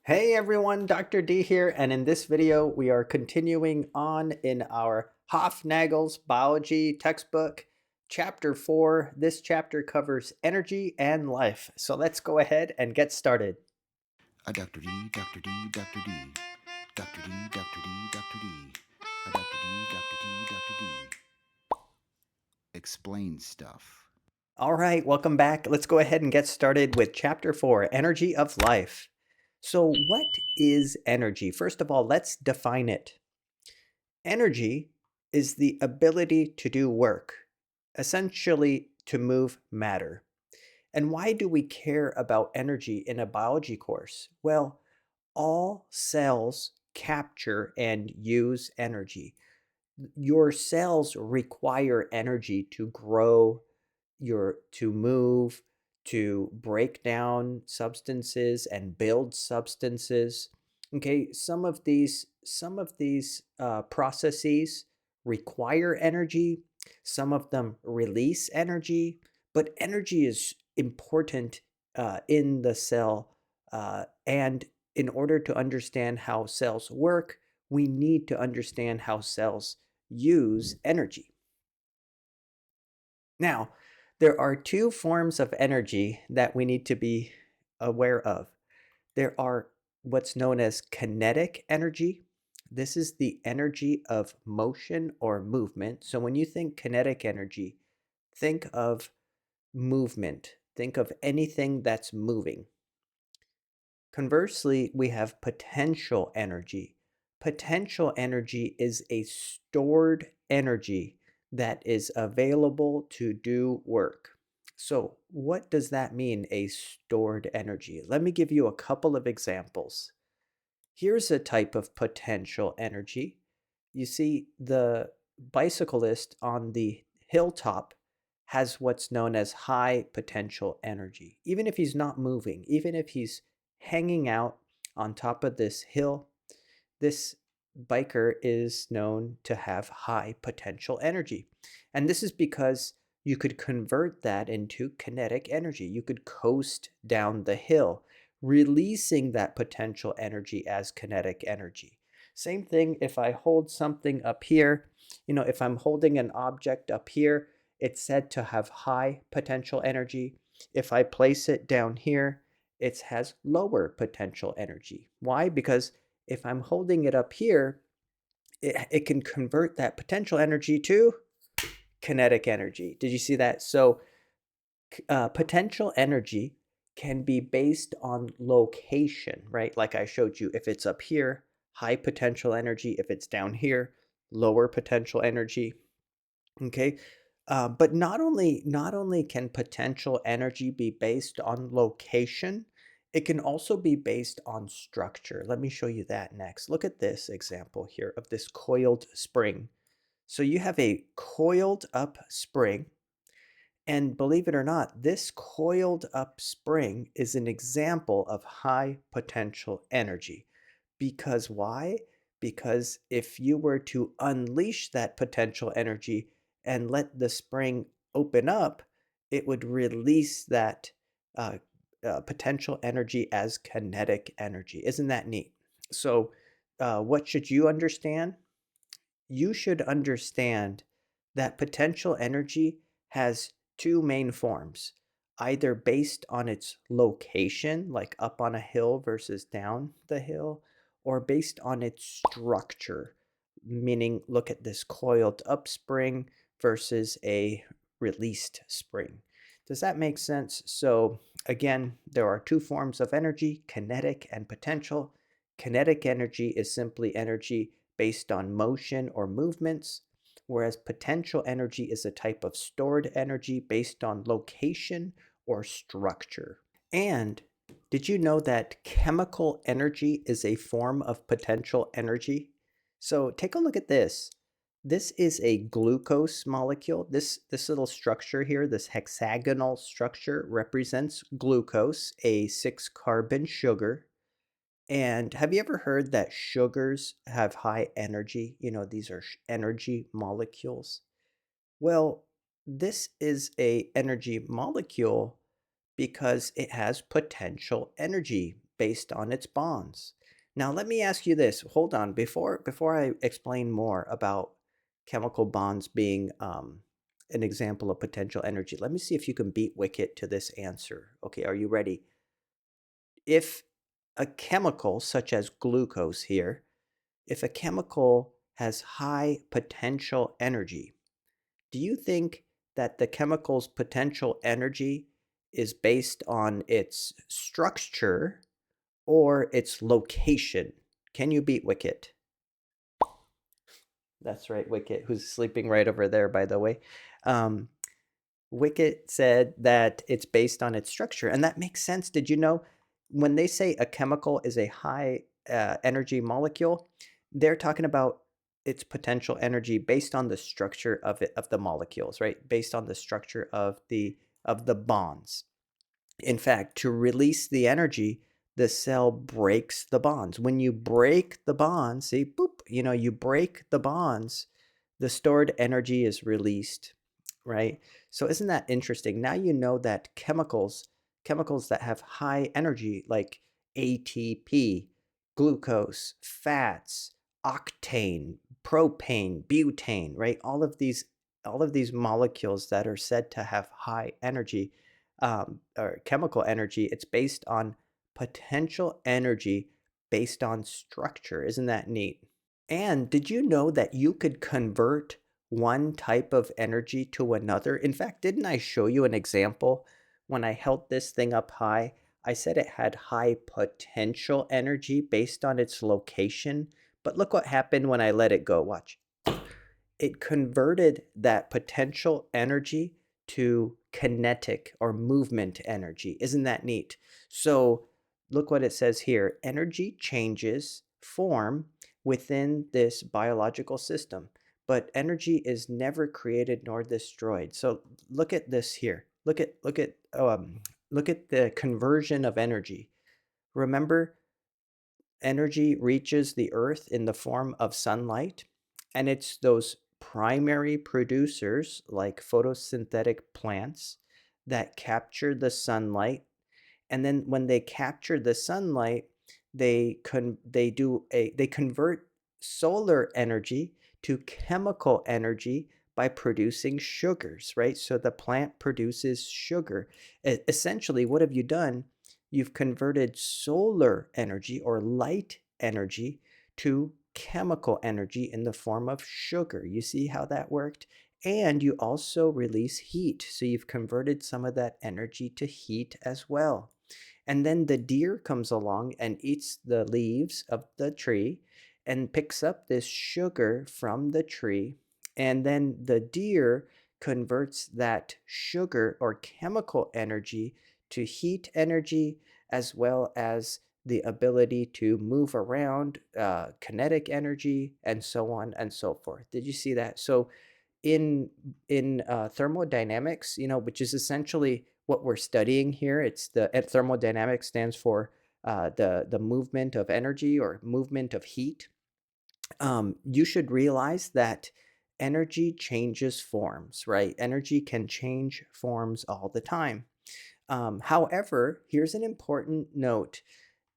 Hey everyone, Dr. D here, and in this video we are continuing on in our Hoefnagels biology textbook, chapter 4. This chapter covers energy and life. So let's go ahead and get started. Dr. D, Dr. D, Dr. D, Dr. D, Dr. D, Dr. D, Dr. D, Dr. D, Dr. D. Explain stuff. All right, welcome back. Let's go ahead and get started with chapter 4, energy of life. So what is energy? First of all, let's define it. Energy is the ability to do work, essentially to move matter. And why do we care about energy in a biology course? Well, all cells capture and use energy. Your cells require energy to grow, to move, to break down substances and build substances. Okay, some of these processes require energy. Some of them release energy, but energy is important in the cell. And in order to understand how cells work, we need to understand how cells use energy. Now, there are two forms of energy that we need to be aware of. There are what's known as kinetic energy. This is the energy of motion or movement. So when you think kinetic energy, think of movement. Think of anything that's moving. Conversely, we have potential energy. Potential energy is a stored energy that is available to do work. So, what does that mean, a stored energy? Let me give you a couple of examples. Here's a type of potential energy. You see, the bicyclist on the hilltop has what's known as high potential energy. Even if he's not moving, even if he's hanging out on top of this hill, this biker is known to have high potential energy. And this is because you could convert that into kinetic energy. You could coast down the hill, releasing that potential energy as kinetic energy. Same thing if I hold something up here. If I'm holding an object up here, it's said to have high potential energy. If I place it down here, it has lower potential energy. Why? Because if I'm holding it up here, it can convert that potential energy to kinetic energy. Did you see that? So potential energy can be based on location, right? Like I showed you, if it's up here, high potential energy. If it's down here, lower potential energy. Okay. But not only can potential energy be based on location, it can also be based on structure. Let me show you that next. Look at this example here of this coiled spring. So you have a coiled up spring, and believe it or not, this coiled up spring is an example of high potential energy. Because why? Because if you were to unleash that potential energy and let the spring open up, it would release that uh, potential energy as kinetic energy. Isn't that neat? So, what should you understand? You should understand that potential energy has two main forms, either based on its location, like up on a hill versus down the hill, or based on its structure, meaning look at this coiled up spring versus a released spring. Does that make sense? So, again, there are two forms of energy, kinetic and potential. Kinetic energy is simply energy based on motion or movements, whereas potential energy is a type of stored energy based on location or structure. And did you know that chemical energy is a form of potential energy? So take a look at this. This is a glucose molecule. This little structure here, this hexagonal structure, represents glucose, a 6-carbon sugar. And have you ever heard that sugars have high energy? These are energy molecules. Well, this is a energy molecule because it has potential energy based on its bonds. Now, let me ask you this. Hold on. Before I explain more about chemical bonds being an example of potential energy, let me see if you can beat Wicket to this answer. Okay, are you ready? If a chemical such as glucose here, if a chemical has high potential energy, do you think that the chemical's potential energy is based on its structure or its location? Can you beat Wicket? That's right, Wicket, who's sleeping right over there, by the way. Um, Wicket said that it's based on its structure, and that makes sense. Did you know when they say a chemical is a high energy molecule, they're talking about its potential energy based on the structure of the molecules, right? Based on the structure of the bonds. In fact, to release the energy, the cell breaks the bonds. When you break the bonds, see, boop, you break the bonds, the stored energy is released, right? So isn't that interesting? Now you know that chemicals that have high energy like ATP, glucose, fats, octane, propane, butane, right? All of these molecules that are said to have high energy or chemical energy, it's based on potential energy based on structure. Isn't that neat? And did you know that you could convert one type of energy to another? In fact, didn't I show you an example when I held this thing up high? I said it had high potential energy based on its location. But look what happened when I let it go. Watch. It converted that potential energy to kinetic or movement energy. Isn't that neat? So look what it says here. Energy changes form within this biological system, but energy is never created nor destroyed. So look at this here. Look at the conversion of energy. Remember, energy reaches the earth in the form of sunlight, and it's those primary producers like photosynthetic plants that capture the sunlight, and then when they capture the sunlight, they convert solar energy to chemical energy by producing sugars, right? So the plant produces sugar. Essentially, what have you done? You've converted solar energy or light energy to chemical energy in the form of sugar. You see how that worked? And you also release heat. So you've converted some of that energy to heat as well. And then the deer comes along and eats the leaves of the tree and picks up this sugar from the tree. And then the deer converts that sugar or chemical energy to heat energy as well as the ability to move around, kinetic energy, and so on and so forth. Did you see that? So in thermodynamics, which is essentially what we're studying here. It's thermodynamics stands for the movement of energy or movement of heat. You should realize that energy changes forms, right? Energy can change forms all the time. However, here's an important note.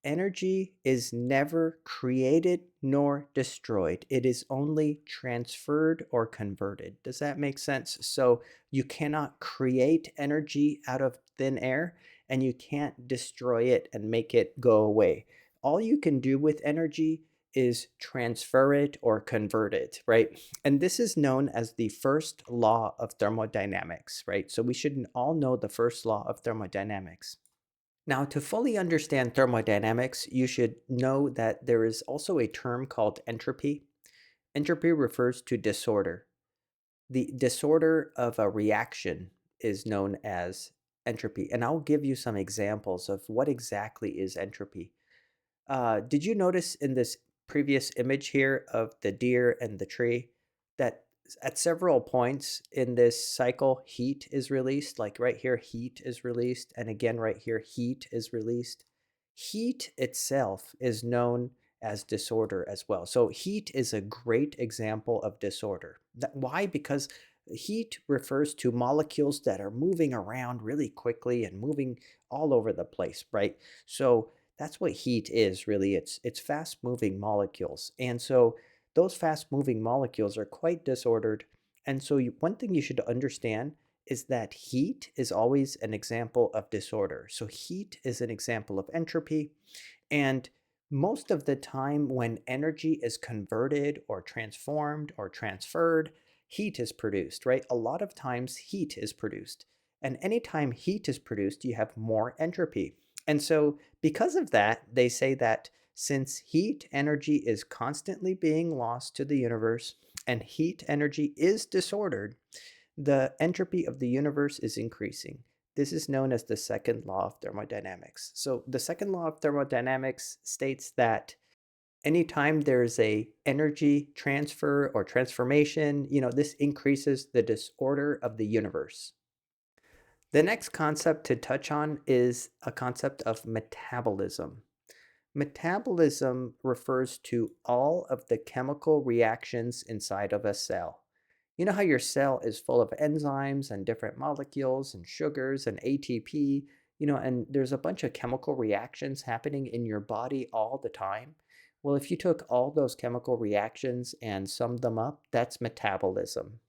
Energy is never created nor destroyed. It is only transferred or converted. Does that make sense? So you cannot create energy out of thin air, and you can't destroy it and make it go away. All you can do with energy is transfer it or convert it, right? And this is known as the first law of thermodynamics, right? So we should all know the first law of thermodynamics. Now, to fully understand thermodynamics, you should know that there is also a term called entropy. Entropy refers to disorder. The disorder of a reaction is known as entropy. And I'll give you some examples of what exactly is entropy. Did you notice in this previous image here of the deer and the tree that at several points in this cycle, heat is released? Like right here, heat is released. And again, right here, heat is released. Heat itself is known as disorder as well. So heat is a great example of disorder. Why? Because heat refers to molecules that are moving around really quickly and moving all over the place, right? So That's what heat is really. It's fast-moving molecules. And so those fast-moving molecules are quite disordered. And so one thing you should understand is that heat is always an example of disorder. So heat is an example of entropy. And most of the time when energy is converted or transformed or transferred, heat is produced, right? A lot of times heat is produced. And anytime heat is produced, you have more entropy. And so because of that, they say that since heat energy is constantly being lost to the universe and heat energy is disordered, the entropy of the universe is increasing. This is known as the second law of thermodynamics. So the second law of thermodynamics states that anytime there's a energy transfer or transformation, this increases the disorder of the universe. The next concept to touch on is a concept of metabolism. Metabolism refers to all of the chemical reactions inside of a cell. You know how your cell is full of enzymes and different molecules and sugars and ATP, and there's a bunch of chemical reactions happening in your body all the time. Well, if you took all those chemical reactions and summed them up, that's metabolism.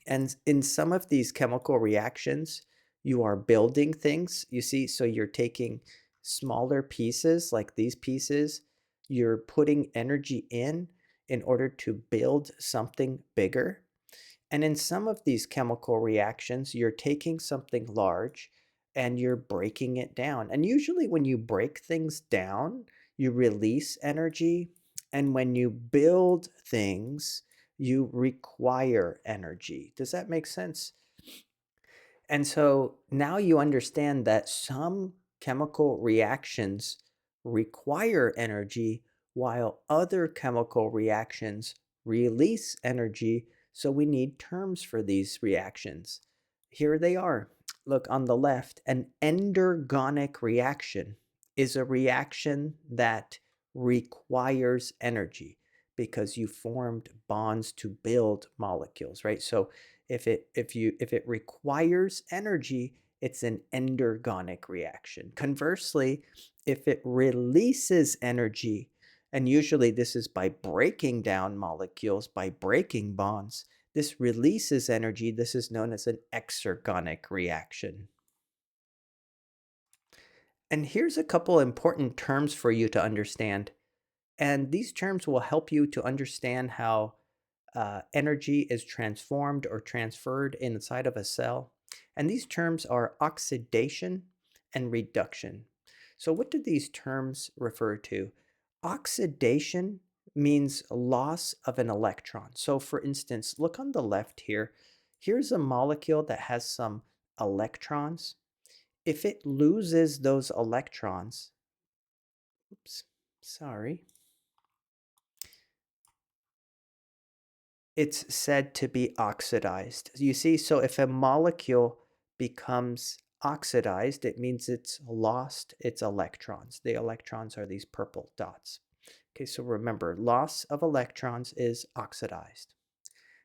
And in some of these chemical reactions, you are building things, you see, so you're taking smaller pieces like these pieces, you're putting energy in order to build something bigger. And in some of these chemical reactions, you're taking something large and you're breaking it down. And usually when you break things down, you release energy. And when you build things, you require energy. Does that make sense? And so now you understand that some chemical reactions require energy while other chemical reactions release energy. So we need terms for these reactions. Here they are. Look on the left, an endergonic reaction is a reaction that requires energy because you formed bonds to build molecules, right? So if it requires energy, it's an endergonic reaction. Conversely, if it releases energy, and usually this is by breaking down molecules, by breaking bonds, this releases energy. This is known as an exergonic reaction. And here's a couple important terms for you to understand. And these terms will help you to understand how energy is transformed or transferred inside of a cell. And these terms are oxidation and reduction. So what do these terms refer to? Oxidation means loss of an electron. So for instance, look on the left here. Here's a molecule that has some electrons. If it loses those electrons, oops, sorry, it's said to be oxidized. You see, so if a molecule becomes oxidized, it means it's lost its electrons. The electrons are these purple dots. Okay, so remember, loss of electrons is oxidized.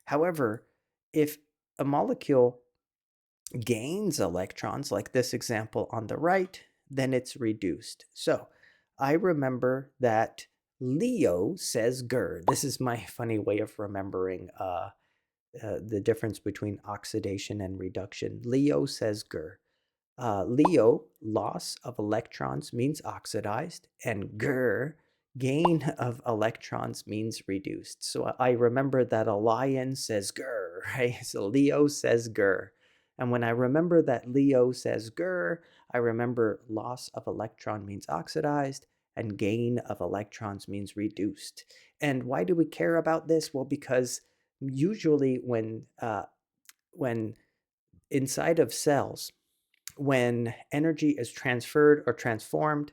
However, if a molecule gains electrons, like this example on the right, then it's reduced. So I remember that Leo says grr. This is my funny way of remembering the difference between oxidation and reduction. Leo says grr. Leo, loss of electrons means oxidized, and grr, gain of electrons means reduced. So I remember that a lion says grr, right? So Leo says grr. And when I remember that Leo says grr, I remember loss of electron means oxidized and gain of electrons means reduced. And why do we care about this? Well, because usually when inside of cells, when energy is transferred or transformed,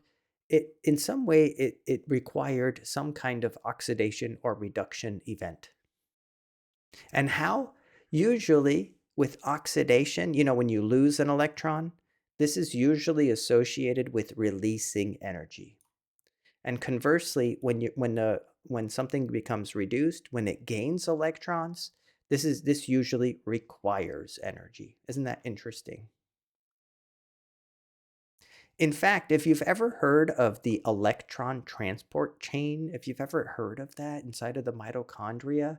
it in some way it required some kind of oxidation or reduction event. And how? Usually with oxidation, when you lose an electron, this is usually associated with releasing energy. And conversely, when something becomes reduced, when it gains electrons, this usually requires energy. Isn't that interesting? In fact, if you've ever heard of the electron transport chain, if you've ever heard of that inside of the mitochondria,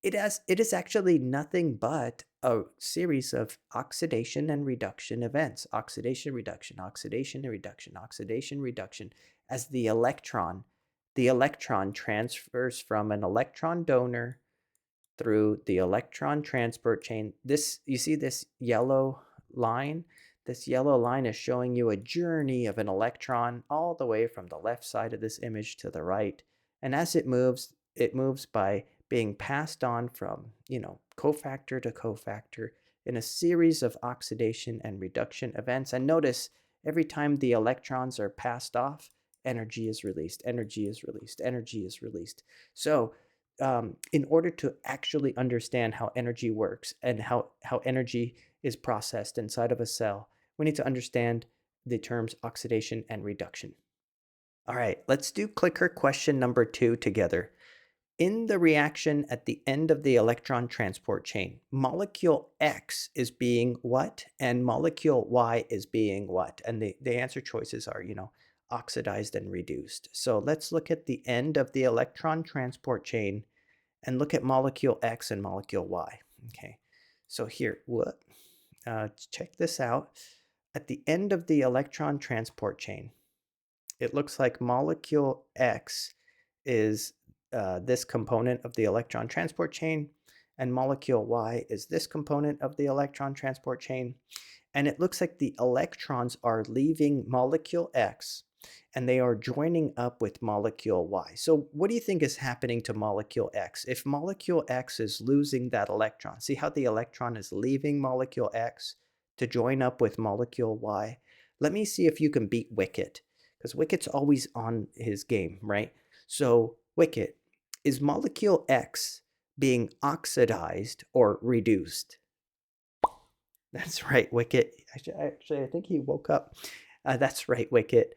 it is actually nothing but a series of oxidation and reduction events. Oxidation, reduction, oxidation, and reduction, oxidation, reduction. As the electron transfers from an electron donor through the electron transport chain. This, you see this yellow line? This yellow line is showing you a journey of an electron all the way from the left side of this image to the right. And as it moves by being passed on from, cofactor to cofactor in a series of oxidation and reduction events. And notice every time the electrons are passed off, energy is released, energy is released, energy is released. So in order to actually understand how energy works and how energy is processed inside of a cell, we need to understand the terms oxidation and reduction. All right, let's do clicker question number 2 together. In the reaction at the end of the electron transport chain, molecule X is being what and molecule Y is being what? And the answer choices are, oxidized and reduced. So let's look at the end of the electron transport chain and look at molecule X and molecule Y. Okay, so here, check this out. At the end of the electron transport chain, it looks like molecule X is this component of the electron transport chain, and molecule Y is this component of the electron transport chain. And it looks like the electrons are leaving molecule X and they are joining up with molecule Y. So what do you think is happening to molecule X? If molecule X is losing that electron, see how the electron is leaving molecule X to join up with molecule Y? Let me see if you can beat Wicket, because Wicket's always on his game, right? So Wicket, is molecule X being oxidized or reduced? That's right, Wicket. Actually, I think he woke up. That's right, Wicket.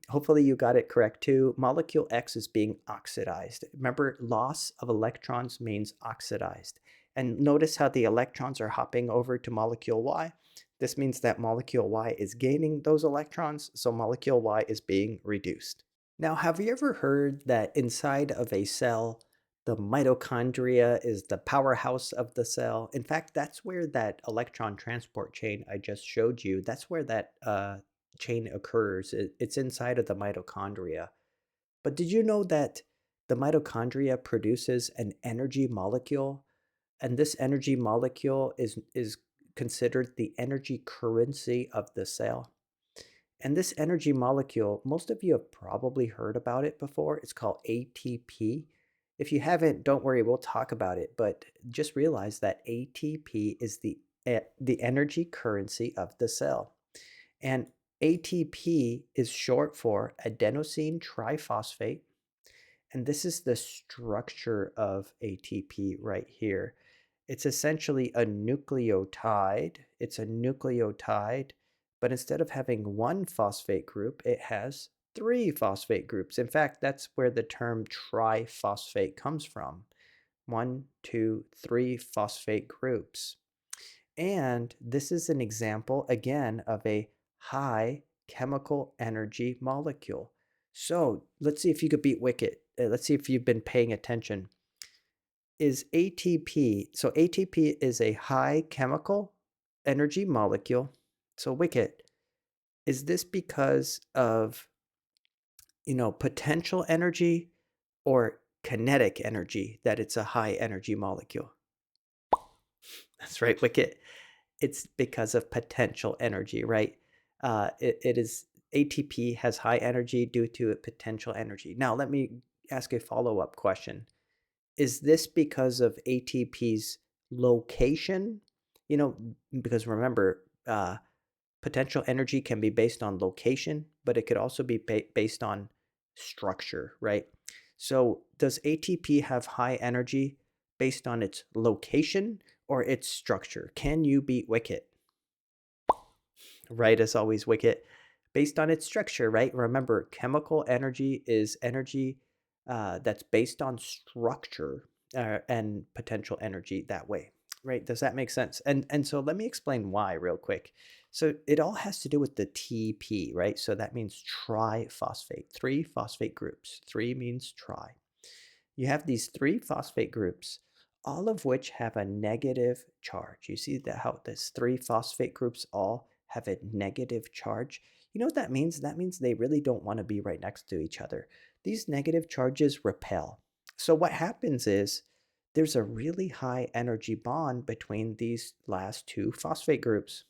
Hopefully you got it correct too. Molecule X is being oxidized. Remember, loss of electrons means oxidized. And notice how the electrons are hopping over to molecule Y. This means that molecule Y is gaining those electrons, so molecule Y is being reduced. Now, have you ever heard that inside of a cell, the mitochondria is the powerhouse of the cell? In fact, that's where that electron transport chain I just showed you, that's where that chain occurs. It's inside of the mitochondria. But did you know that the mitochondria produces an energy molecule? And this energy molecule is considered the energy currency of the cell. And this energy molecule, most of you have probably heard about it before. It's called ATP. If you haven't, don't worry, we'll talk about it. But just realize that ATP is the energy currency of the cell. And ATP is short for adenosine triphosphate. And this is the structure of ATP right here. It's essentially a nucleotide. It's a nucleotide, but instead of having one phosphate group, it has three phosphate groups. In fact, that's where the term triphosphate comes from. 1, 2, 3 phosphate groups. And this is an example, again, of a high chemical energy molecule. So let's see if you could beat Wicket. Let's see if you've been paying attention. Is ATP, so ATP is a high chemical energy molecule. So Wicket, is this because of, potential energy or kinetic energy that it's a high energy molecule? That's right, Wicket. It's because of potential energy, right? It is ATP has high energy due to potential energy. Now, let me ask a follow-up question. Is this because of ATP's location? Because remember, potential energy can be based on location, but it could also be based on structure, right? So does ATP have high energy based on its location or its structure? Can you beat Wicket? Right, as always, Wicket. Based on its structure, right? Remember, chemical energy is energy that's based on structure and potential energy that way, right? Does that make sense? And so let me explain why real quick. So it all has to do with the TP, right? So that means triphosphate, three phosphate groups. Three means tri. You have these three phosphate groups, all of which have a negative charge. You see that how these three phosphate groups all have a negative charge? You know what that means? That means they really don't want to be right next to each other. These negative charges repel. So what happens is there's a really high energy bond between these last two phosphate groups.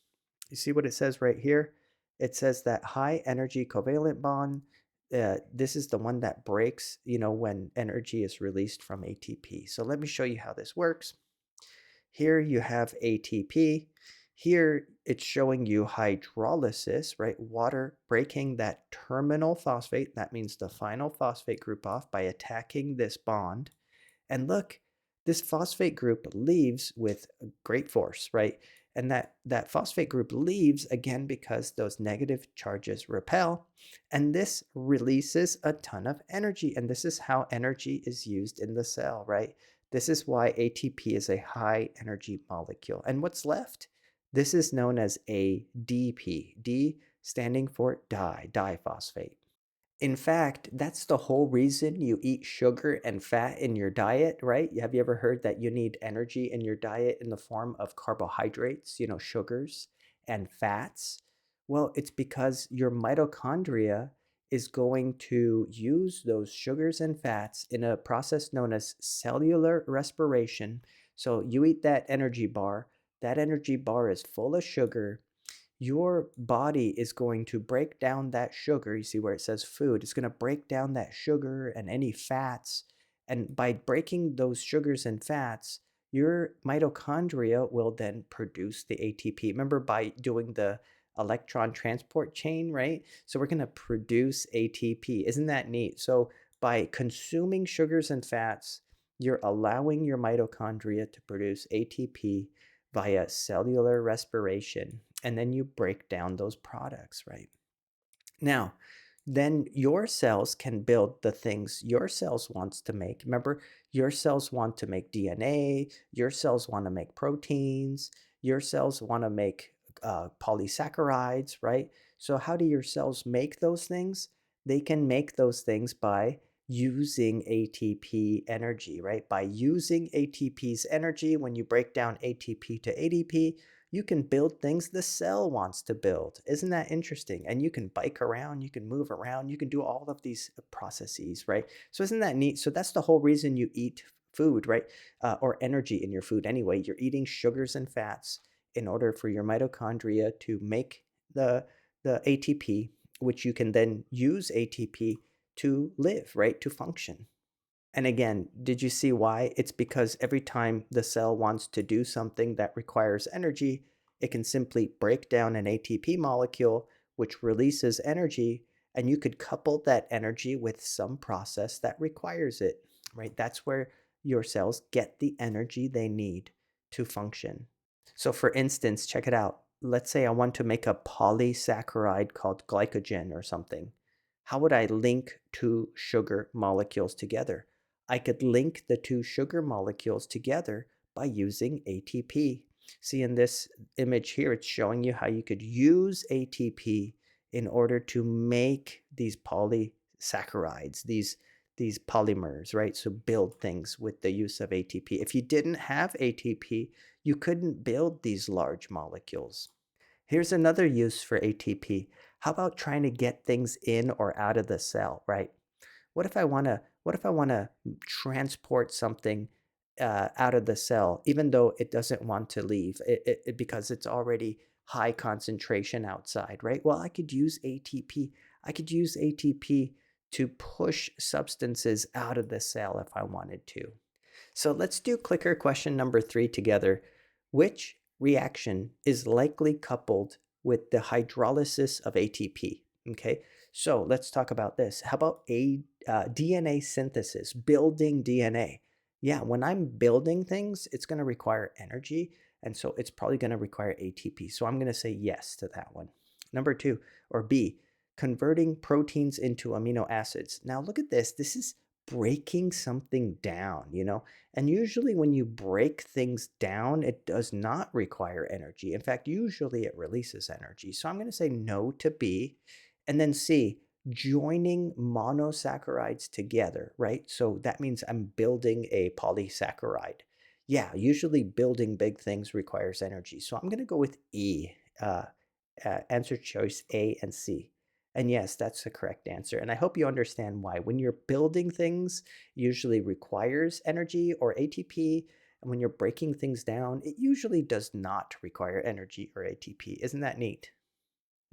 You see what it says right here? It says that high energy covalent bond, this is the one that breaks, when energy is released from ATP. So let me show you how this works. Here you have ATP. Here it's showing you hydrolysis, right? Water breaking that terminal phosphate, that means the final phosphate group off by attacking this bond. And look, this phosphate group leaves with great force, right? And that phosphate group leaves again because those negative charges repel, and this releases a ton of energy. And this is how energy is used in the cell, right? This is why ATP is a high energy molecule. And what's left? This is known as ADP, D standing for diphosphate. In fact, that's the whole reason you eat sugar and fat in your diet, right? Have you ever heard that you need energy in your diet in the form of carbohydrates, sugars and fats? Well, it's because your mitochondria is going to use those sugars and fats in a process known as cellular respiration. So you eat that energy bar is full of sugar. Your body is going to break down that sugar. You see where it says food, it's going to break down that sugar and any fats. And by breaking those sugars and fats, your mitochondria will then produce the ATP. Remember, by doing the electron transport chain, right? So we're going to produce ATP. Isn't that neat? So by consuming sugars and fats, you're allowing your mitochondria to produce ATP via cellular respiration, and then you break down those products, right? Now, then your cells can build the things your cells wants to make. Remember, your cells want to make DNA, your cells want to make proteins, your cells want to make polysaccharides, right? So how do your cells make those things? They can make those things by using ATP energy, right? By using ATP's energy, when you break down ATP to ADP, you can build things the cell wants to build. Isn't that interesting? And you can bike around, you can move around, you can do all of these processes, right? So isn't that neat? So that's the whole reason you eat food, right? Or energy in your food anyway. You're eating sugars and fats in order for your mitochondria to make the ATP, which you can then use ATP to live, right? To function. And again, did you see why? It's because every time the cell wants to do something that requires energy, it can simply break down an ATP molecule, which releases energy, and you could couple that energy with some process that requires it, right? That's where your cells get the energy they need to function. So for instance, check it out. Let's say I want to make a polysaccharide called glycogen or something. How would I link two sugar molecules together? I could link the two sugar molecules together by using ATP. See, in this image here, it's showing you how you could use ATP in order to make these polysaccharides, these polymers, right? So build things with the use of ATP. If you didn't have ATP, you couldn't build these large molecules. Here's another use for ATP. How about trying to get things in or out of the cell, right? What if I want to transport something out of the cell, even though it doesn't want to leave because it's already high concentration outside, right? Well, I could use ATP. I could use ATP to push substances out of the cell if I wanted to. So let's do clicker question number 3 together. Which reaction is likely coupled with the hydrolysis of ATP? Okay, so let's talk about this. How about DNA synthesis, building DNA? Yeah, when I'm building things, it's going to require energy, and so it's probably going to require ATP. So I'm going to say yes to that one. Number 2, or B, converting proteins into amino acids. Now look at this. This is breaking something down, And usually when you break things down, it does not require energy. In fact, usually it releases energy. So I'm going to say no to B. And then C, joining monosaccharides together, right? So that means I'm building a polysaccharide. Yeah, usually building big things requires energy. So I'm going to go with E, uh, answer choice A and C. And yes, that's the correct answer. And I hope you understand why. When you're building things, usually requires energy or ATP. And when you're breaking things down, it usually does not require energy or ATP. Isn't that neat?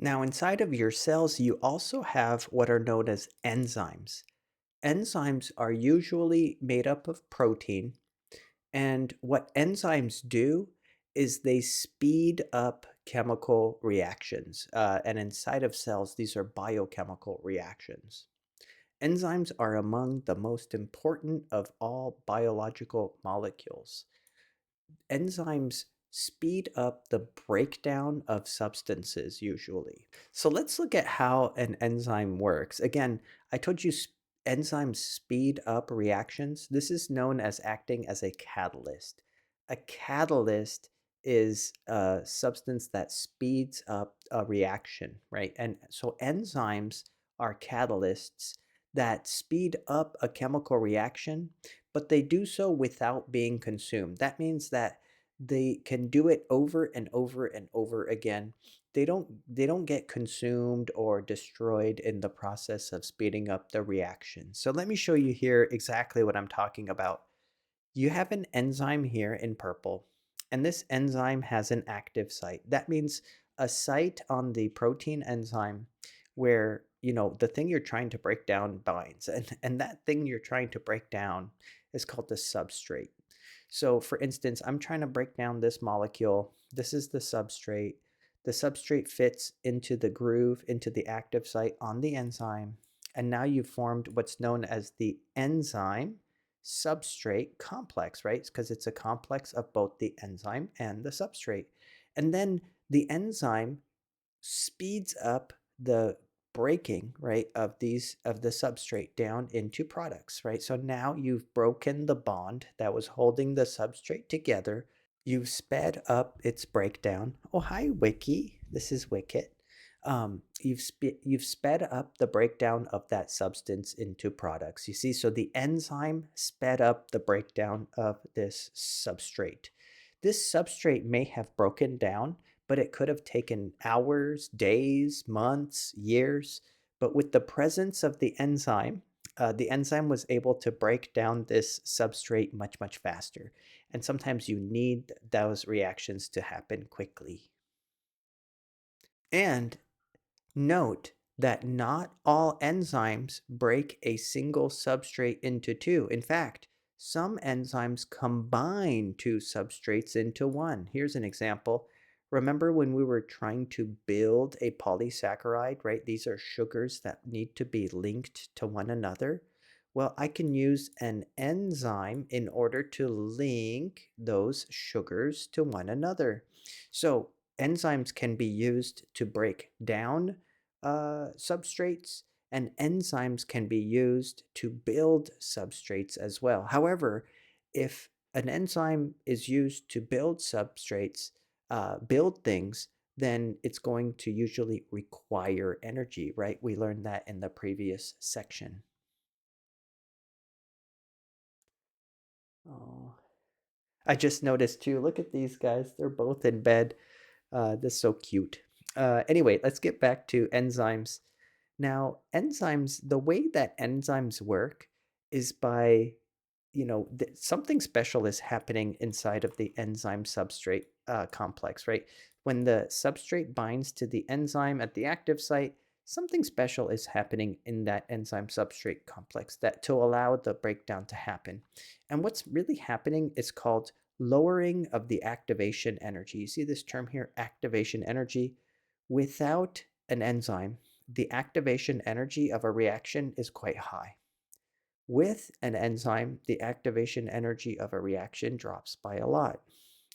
Now, inside of your cells, you also have what are known as enzymes. Enzymes are usually made up of protein. And what enzymes do is they speed up chemical reactions. And inside of cells, these are biochemical reactions. Enzymes are among the most important of all biological molecules. Enzymes speed up the breakdown of substances usually. So let's look at how an enzyme works. Again, I told you enzymes speed up reactions. This is known as acting as a catalyst. A catalyst is a substance that speeds up a reaction, right? And so enzymes are catalysts that speed up a chemical reaction, but they do so without being consumed. That means that they can do it over and over and over again. They don't get consumed or destroyed in the process of speeding up the reaction. So let me show you here exactly what I'm talking about. You have an enzyme here in purple, and this enzyme has an active site. That means a site on the protein enzyme where, the thing you're trying to break down binds. And that thing you're trying to break down is called the substrate. So for instance, I'm trying to break down this molecule. This is the substrate. The substrate fits into the groove, into the active site on the enzyme. And now you've formed what's known as the enzyme substrate complex, right? Because it's a complex of both the enzyme and the substrate. And then the enzyme speeds up the breaking, right, of the substrate down into products, right? So now you've broken the bond that was holding the substrate together. You've sped up its breakdown. Oh, hi, Wiki. This is Wicket. You've sped up the breakdown of that substance into products. You see, so the enzyme sped up the breakdown of this substrate. This substrate may have broken down, but it could have taken hours, days, months, years. But with the presence of the enzyme was able to break down this substrate much, much faster. And sometimes you need those reactions to happen quickly. And note that not all enzymes break a single substrate into two. In fact, some enzymes combine two substrates into one. Here's an example. Remember when we were trying to build a polysaccharide, right? These are sugars that need to be linked to one another. Well, I can use an enzyme in order to link those sugars to one another. So enzymes can be used to break down substrates, and enzymes can be used to build substrates as well. However, if an enzyme is used to build substrates, build things, then it's going to usually require energy, right? We learned that in the previous section. Oh, I just noticed too. Look at these guys. They're both in bed. This is so cute. Anyway, let's get back to enzymes. Now, enzymes, the way that enzymes work is by, something special is happening inside of the enzyme substrate complex, right? When the substrate binds to the enzyme at the active site, something special is happening in that enzyme substrate complex that to allow the breakdown to happen. And what's really happening is called lowering of the activation energy. You see this term here, activation energy. Without an enzyme, the activation energy of a reaction is quite high. With an enzyme, the activation energy of a reaction drops by a lot.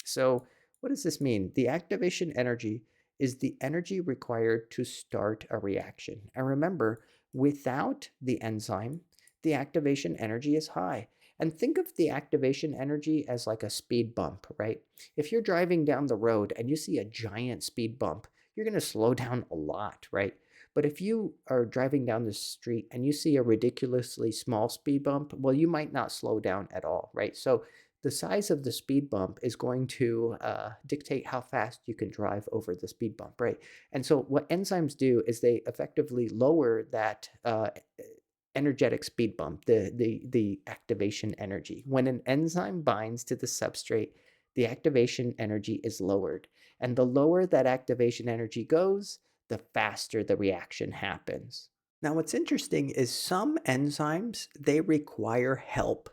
So what does this mean? The activation energy is the energy required to start a reaction. And remember, without the enzyme, the activation energy is high. And think of the activation energy as like a speed bump, right? If you're driving down the road and you see a giant speed bump, you're going to slow down a lot, right? But if you are driving down the street and you see a ridiculously small speed bump, well, you might not slow down at all, right? So the size of the speed bump is going to dictate how fast you can drive over the speed bump, right? And so what enzymes do is they effectively lower that energetic speed bump, the activation energy. When an enzyme binds to the substrate, the activation energy is lowered. And the lower that activation energy goes, the faster the reaction happens. Now, what's interesting is some enzymes, they require help,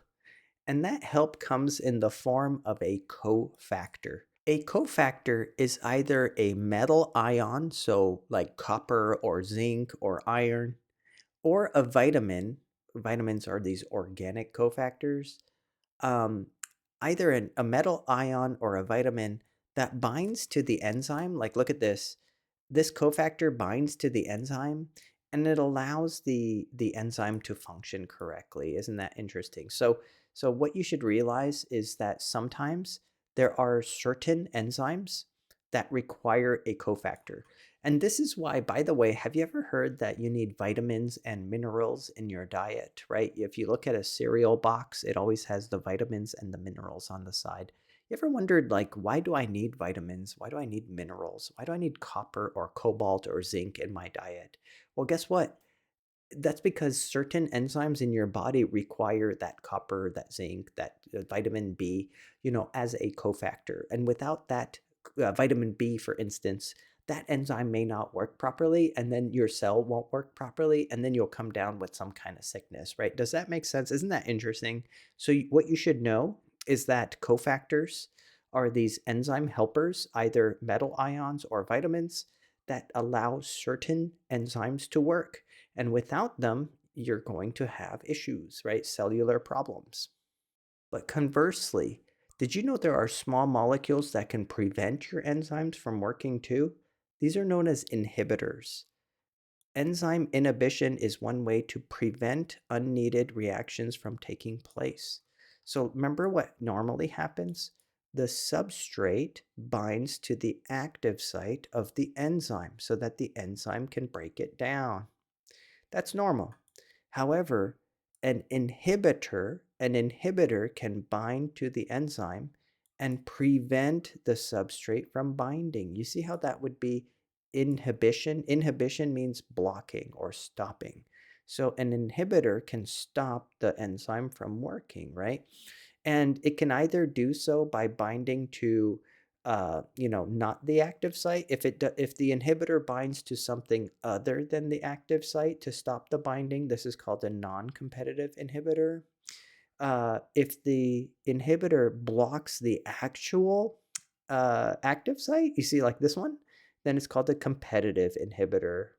and that help comes in the form of a cofactor. A cofactor is either a metal ion, so like copper or zinc or iron, or a vitamin. Vitamins are these organic cofactors. Um, Either a metal ion or a vitamin that binds to the enzyme. Like, look at this. This cofactor binds to the enzyme and it allows the enzyme to function correctly. Isn't that interesting? So what you should realize is that sometimes there are certain enzymes that require a cofactor. And this is why, by the way, have you ever heard that you need vitamins and minerals in your diet, right? If you look at a cereal box, it always has the vitamins and the minerals on the side. You ever wondered, like, why do I need vitamins? Why do I need minerals? Why do I need copper or cobalt or zinc in my diet? Well, guess what? That's because certain enzymes in your body require that copper, that zinc, that vitamin B, as a cofactor. And without that vitamin B, for instance, that enzyme may not work properly, and then your cell won't work properly, and then you'll come down with some kind of sickness, right? Does that make sense? Isn't that interesting? So, what you should know is that cofactors are these enzyme helpers, either metal ions or vitamins, that allow certain enzymes to work. And without them, you're going to have issues, right? Cellular problems. But conversely, did you know there are small molecules that can prevent your enzymes from working too? These are known as inhibitors. Enzyme inhibition is one way to prevent unneeded reactions from taking place. So remember what normally happens? The substrate binds to the active site of the enzyme so that the enzyme can break it down. That's normal. However, an inhibitor can bind to the enzyme and prevent the substrate from binding. You see how that would be inhibition? Inhibition means blocking or stopping. So an inhibitor can stop the enzyme from working, right? And it can either do so by binding to not the active site. If the inhibitor binds to something other than the active site to stop the binding, this is called a non-competitive inhibitor. If the inhibitor blocks the actual active site, you see like this one, then it's called a competitive inhibitor.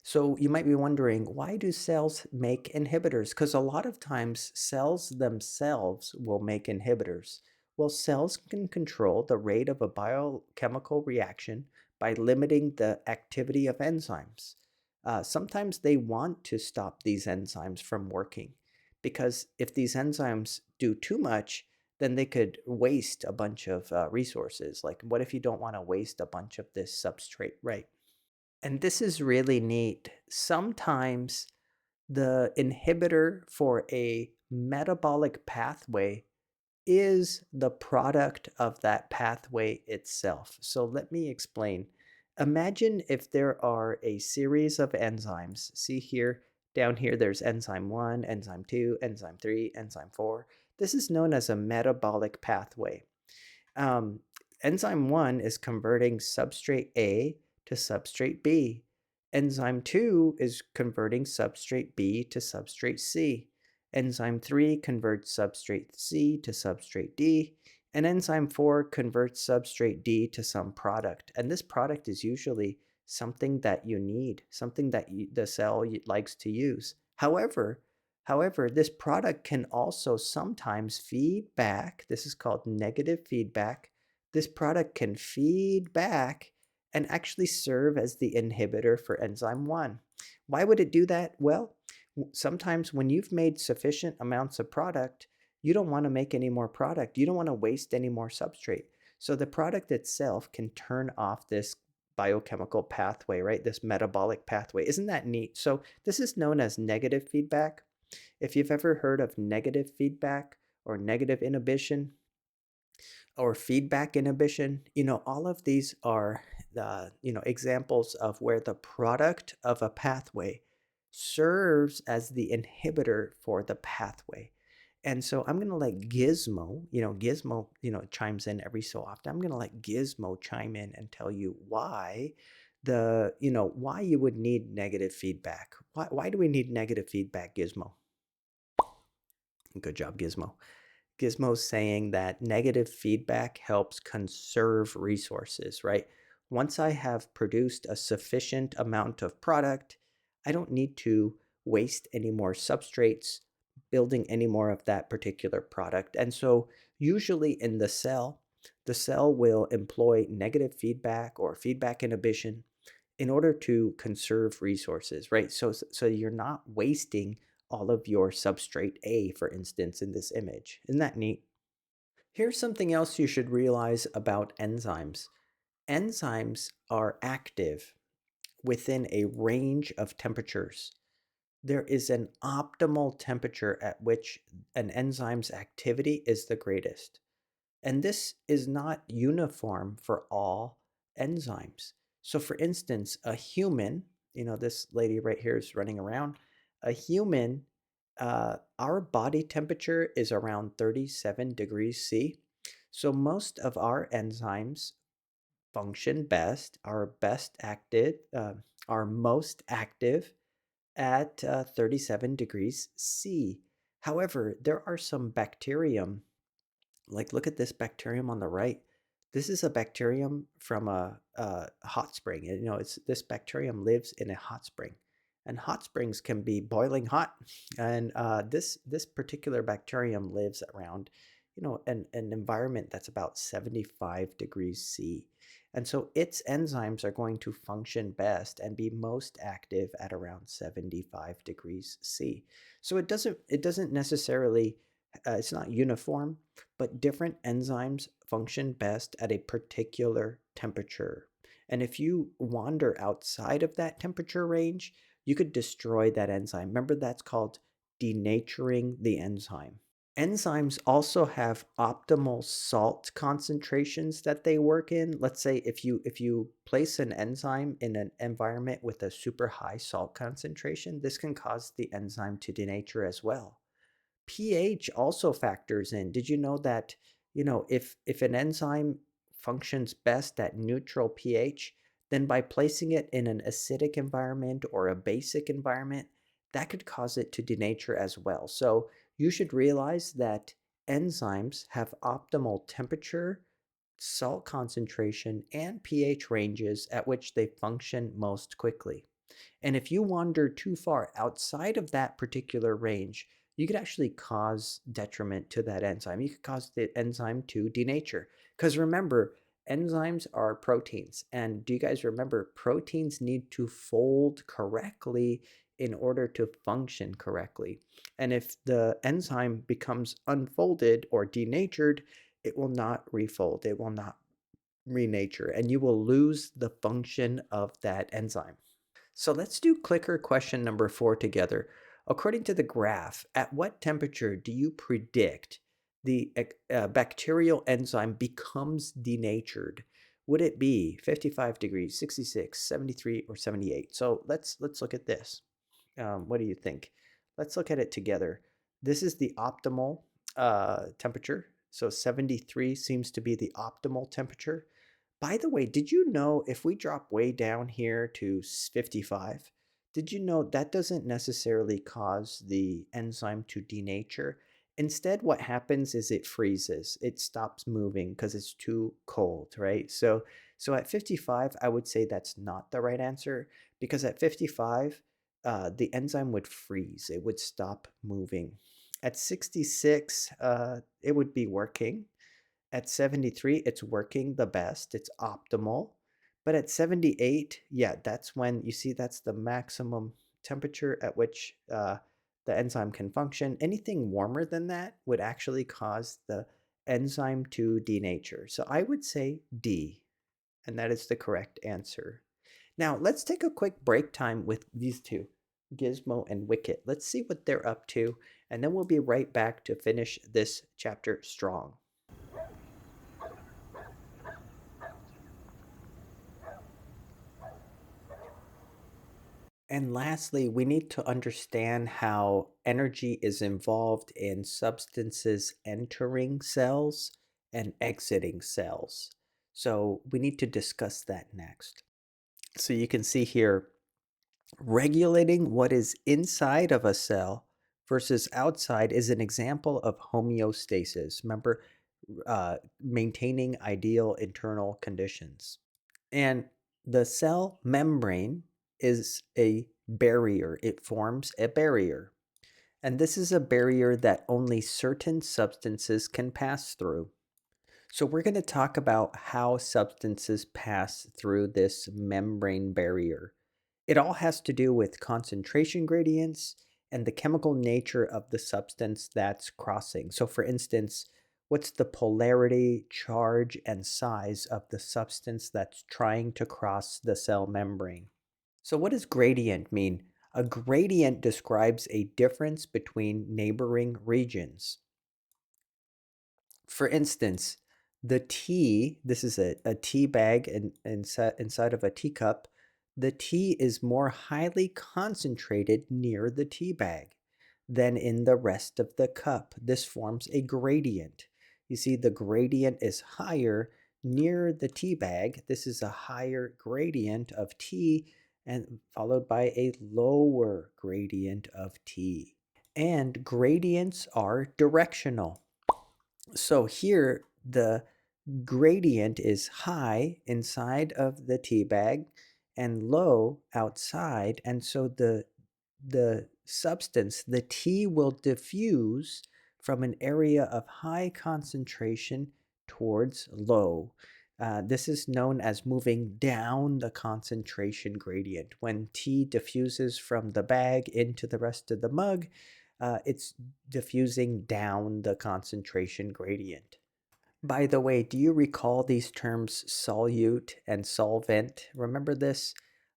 So you might be wondering, why do cells make inhibitors? Because a lot of times cells themselves will make inhibitors. Well, cells can control the rate of a biochemical reaction by limiting the activity of enzymes. Sometimes they want to stop these enzymes from working because if these enzymes do too much, then they could waste a bunch of resources. Like, what if you don't want to waste a bunch of this substrate, right? And this is really neat. Sometimes the inhibitor for a metabolic pathway is the product of that pathway itself. So let me explain. Imagine if there are a series of enzymes. See here, down here, there's enzyme 1, enzyme 2, enzyme 3, enzyme 4. This is known as a metabolic pathway. Um, Enzyme 1 is converting substrate A to substrate B. Enzyme 2 is converting substrate B to substrate C. Enzyme 3 converts substrate C to substrate D. And enzyme 4 converts substrate D to some product. And this product is usually something that you need, something that the cell likes to use. However, this product can also sometimes feed back. This is called negative feedback. This product can feed back and actually serve as the inhibitor for enzyme 1. Why would it do that? Well, Sometimes when you've made sufficient amounts of product, you don't want to make any more product. You don't want to waste any more substrate. So the product itself can turn off this biochemical pathway, right? This metabolic pathway. Isn't that neat? So this is known as negative feedback. If you've ever heard of negative feedback or negative inhibition, or feedback inhibition, all of these are examples of where the product of a pathway serves as the inhibitor for the pathway. And so I'm going to let Gizmo, chimes in every so often. I'm going to let Gizmo chime in and tell you why why you would need negative feedback. Why do we need negative feedback, Gizmo? Good job, Gizmo. Gizmo's saying that negative feedback helps conserve resources, right? Once I have produced a sufficient amount of product, I don't need to waste any more substrates building any more of that particular product. And so usually in the cell will employ negative feedback or feedback inhibition in order to conserve resources, right? So you're not wasting all of your substrate A, for instance, in this image. Isn't that neat? Here's something else you should realize about enzymes. Enzymes are active within a range of temperatures. There is an optimal temperature at which an enzyme's activity is the greatest. And this is not uniform for all enzymes. So, for instance, a human, this lady right here is running around, a human, our body temperature is around 37 degrees C. So, most of our enzymes function best, are most active at 37 degrees C. However, there are some bacterium, like look at this bacterium on the right. This is a bacterium from a hot spring. It's this bacterium lives in a hot spring, and hot springs can be boiling hot. And this particular bacterium lives around, an environment that's about 75 degrees C. And so its enzymes are going to function best and be most active at around 75 degrees C. So it doesn't necessarily, it's not uniform, but different enzymes function best at a particular temperature. And if you wander outside of that temperature range, you could destroy that enzyme. Remember, that's called denaturing the enzyme. Enzymes also have optimal salt concentrations that they work in. Let's say if you place an enzyme in an environment with a super high salt concentration, this can cause the enzyme to denature as well. pH also factors in. Did you know that, if an enzyme functions best at neutral pH, then by placing it in an acidic environment or a basic environment, that could cause it to denature as well. So you should realize that enzymes have optimal temperature, salt concentration, and pH ranges at which they function most quickly. And if you wander too far outside of that particular range, you could actually cause detriment to that enzyme. You could cause the enzyme to denature. Because remember, enzymes are proteins. And do you guys remember proteins need to fold correctly in order to function correctly? And if the enzyme becomes unfolded or denatured, it will not refold, it will not renature, and you will lose the function of that enzyme. So let's do clicker question number 4 together. According to the graph, at what temperature do you predict the bacterial enzyme becomes denatured? Would it be 55 degrees, 66, 73, or 78? So let's look at this. What do you think? Let's look at it together. This is the optimal temperature. So 73 seems to be the optimal temperature. By the way, did you know if we drop way down here to 55, did you know that doesn't necessarily cause the enzyme to denature? Instead, what happens is it freezes. It stops moving because it's too cold, right? So at 55, I would say that's not the right answer, because at 55, the enzyme would freeze. It would stop moving. At 66, it would be working. At 73, it's working the best, it's optimal. But at 78, yeah, that's when you see that's the maximum temperature at which the enzyme can function. Anything warmer than that would actually cause the enzyme to denature. So I would say D, and that is the correct answer. Now, let's take a quick break time with these two, Gizmo and Wicket. Let's see what they're up to, and then we'll be right back to finish this chapter strong. And lastly, we need to understand how energy is involved in substances entering cells and exiting cells. So we need to discuss that next. So you can see here, regulating what is inside of a cell versus outside is an example of homeostasis. Remember, maintaining ideal internal conditions. And the cell membrane is a barrier. It forms a barrier. And this is a barrier that only certain substances can pass through. So we're going to talk about how substances pass through this membrane barrier. It all has to do with concentration gradients and the chemical nature of the substance that's crossing. So for instance, what's the polarity, charge, and size of the substance that's trying to cross the cell membrane? So what does gradient mean? A gradient describes a difference between neighboring regions. For instance, the tea, this is a tea bag inside of a teacup. The tea is more highly concentrated near the tea bag than in the rest of the cup. This forms a gradient. You see, the gradient is higher near the tea bag. This is a higher gradient of tea, and followed by a lower gradient of tea. And gradients are directional. So here, the gradient is high inside of the tea bag and low outside. And so the substance, the tea, will diffuse from an area of high concentration towards low. This is known as moving down the concentration gradient. When tea diffuses from the bag into the rest of the mug, it's diffusing down the concentration gradient. By the way, do you recall these terms solute and solvent? Remember this?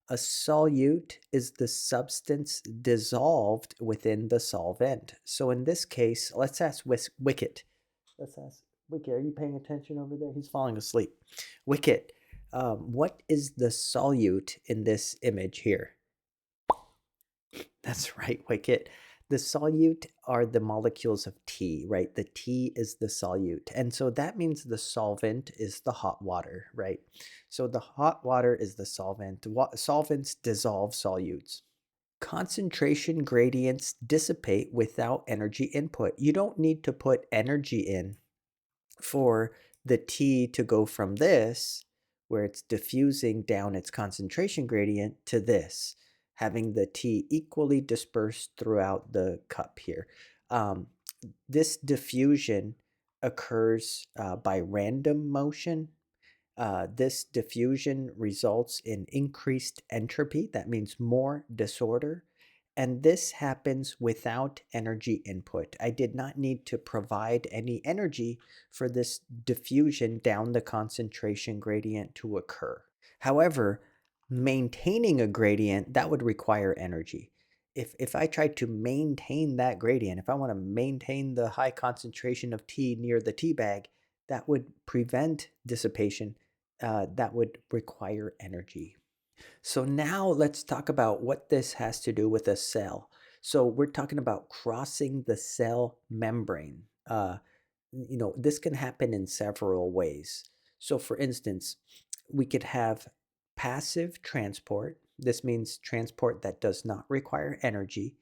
A solute is the substance dissolved within the solvent. So in this case, let's ask Wicket. Let's ask Wicket, are you paying attention over there? He's falling asleep. Wicket, what is the solute in this image here? That's right, Wicket. The solute are the molecules of tea, right? The tea is the solute. And so that means the solvent is the hot water, right? So the hot water is the solvent. Solvents dissolve solutes. Concentration gradients dissipate without energy input. You don't need to put energy in for the tea to go from this, where it's diffusing down its concentration gradient, to this, having the tea equally dispersed throughout the cup here. This diffusion occurs by random motion. This diffusion results in increased entropy. That means more disorder. And this happens without energy input. I did not need to provide any energy for this diffusion down the concentration gradient to occur. However, maintaining a gradient, that would require energy. If I tried to maintain that gradient, if I want to maintain the high concentration of tea near the tea bag, that would prevent dissipation. That would require energy. So now let's talk about what this has to do with a cell. So we're talking about crossing the cell membrane. This can happen in several ways. So for instance, we could have passive transport. This means transport that does not require energy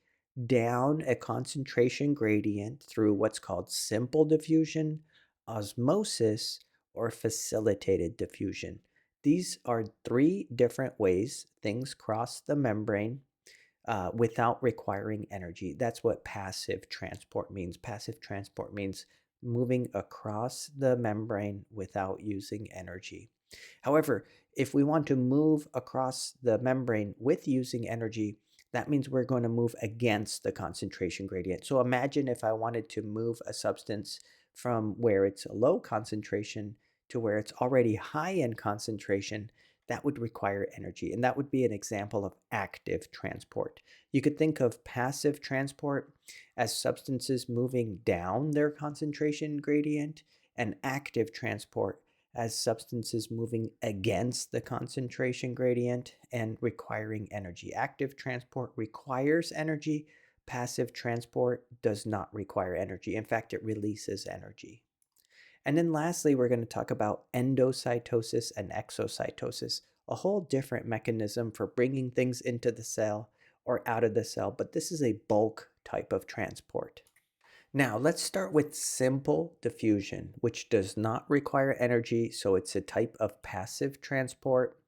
down a concentration gradient through what's called simple diffusion, osmosis, or facilitated diffusion. These are three different ways things cross the membrane without requiring energy. That's what passive transport means. Passive transport means moving across the membrane without using energy. However, if we want to move across the membrane with using energy, That means we're going to move against the concentration gradient. So imagine if I wanted to move a substance from where it's a low concentration to where it's already high in concentration, that would require energy. And that would be an example of active transport. You could think of passive transport as substances moving down their concentration gradient, and active transport as substances moving against the concentration gradient and requiring energy. Active transport requires energy. Passive transport does not require energy. In fact, it releases energy. And then lastly, we're going to talk about endocytosis and exocytosis, a whole different mechanism for bringing things into the cell or out of the cell, but this is a bulk type of transport. Now, let's start with simple diffusion, which does not require energy, so it's a type of passive transport.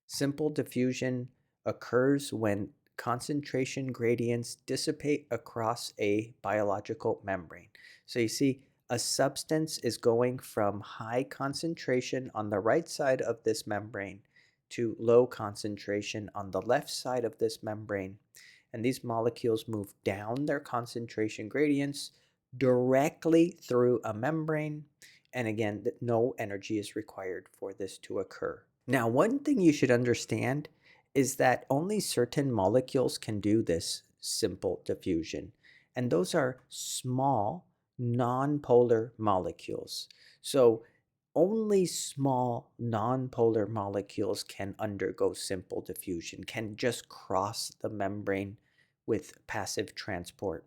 Simple diffusion occurs when concentration gradients dissipate across a biological membrane. So you see, a substance is going from high concentration on the right side of this membrane to low concentration on the left side of this membrane. And these molecules move down their concentration gradients directly through a membrane. And again, no energy is required for this to occur. Now, one thing you should understand is that only certain molecules can do this simple diffusion, and those are small nonpolar molecules. So only small nonpolar molecules can undergo simple diffusion, can just cross the membrane with passive transport.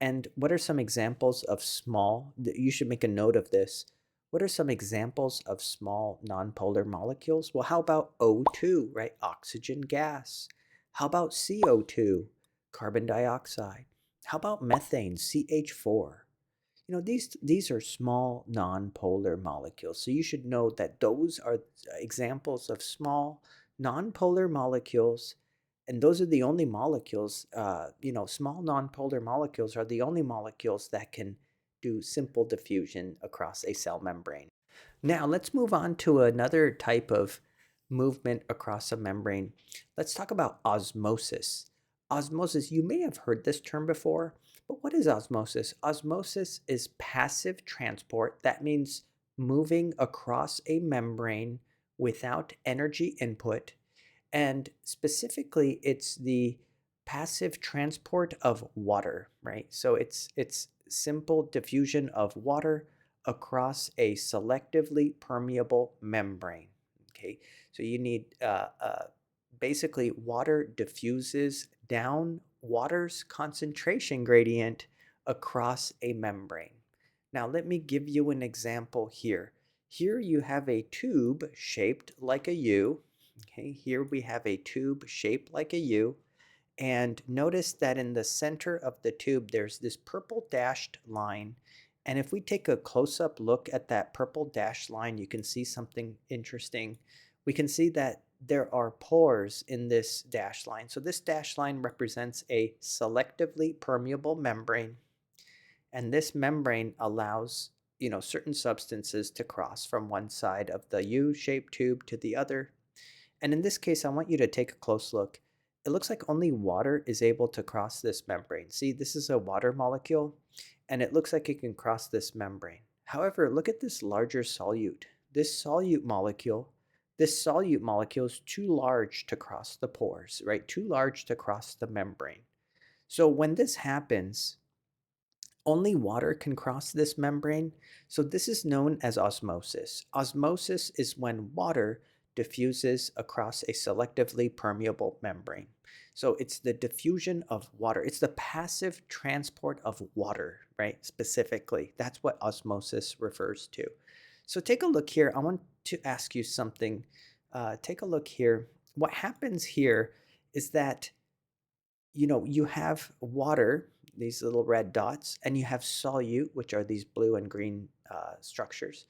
And what are some examples of small, you should make a note of this. What are some examples of small nonpolar molecules? Well, how about O2, right? Oxygen gas. How about CO2, carbon dioxide? How about methane, CH4? These are small nonpolar molecules. So you should know that those are examples of small nonpolar molecules, and those are the only molecules, small nonpolar molecules are the only molecules that can do simple diffusion across a cell membrane. Now, let's move on to another type of movement across a membrane. Let's talk about osmosis. Osmosis, you may have heard this term before, but what is osmosis? Osmosis is passive transport. That means moving across a membrane without energy input. And specifically, it's the passive transport of water, right? So it's simple diffusion of water across a selectively permeable membrane. Okay, so you need basically water diffuses down water's concentration gradient across a membrane. Now, let me give you an example here. Here you have a tube shaped like a U. Okay, here we have a tube shaped like a U. And notice that in the center of the tube, there's this purple dashed line. And if we take a close-up look at that purple dashed line, you can see something interesting. We can see that there are pores in this dashed line. So this dashed line represents a selectively permeable membrane. And this membrane allows, certain substances to cross from one side of the U-shaped tube to the other. And in this case, I want you to take a close look. It looks like only water is able to cross this membrane. See, this is a water molecule, and it looks like it can cross this membrane. However, look at this larger solute. This solute molecule is too large to cross the pores, right? Too large to cross the membrane. So when this happens, only water can cross this membrane, so this is known as osmosis. Osmosis is when water diffuses across a selectively permeable membrane. So it's the diffusion of water. It's the passive transport of water, right? Specifically, that's what osmosis refers to. So take a look here. I want to ask you something. Take a look here. What happens here is that you have water, these little red dots, and you have solute, which are these blue and green structures.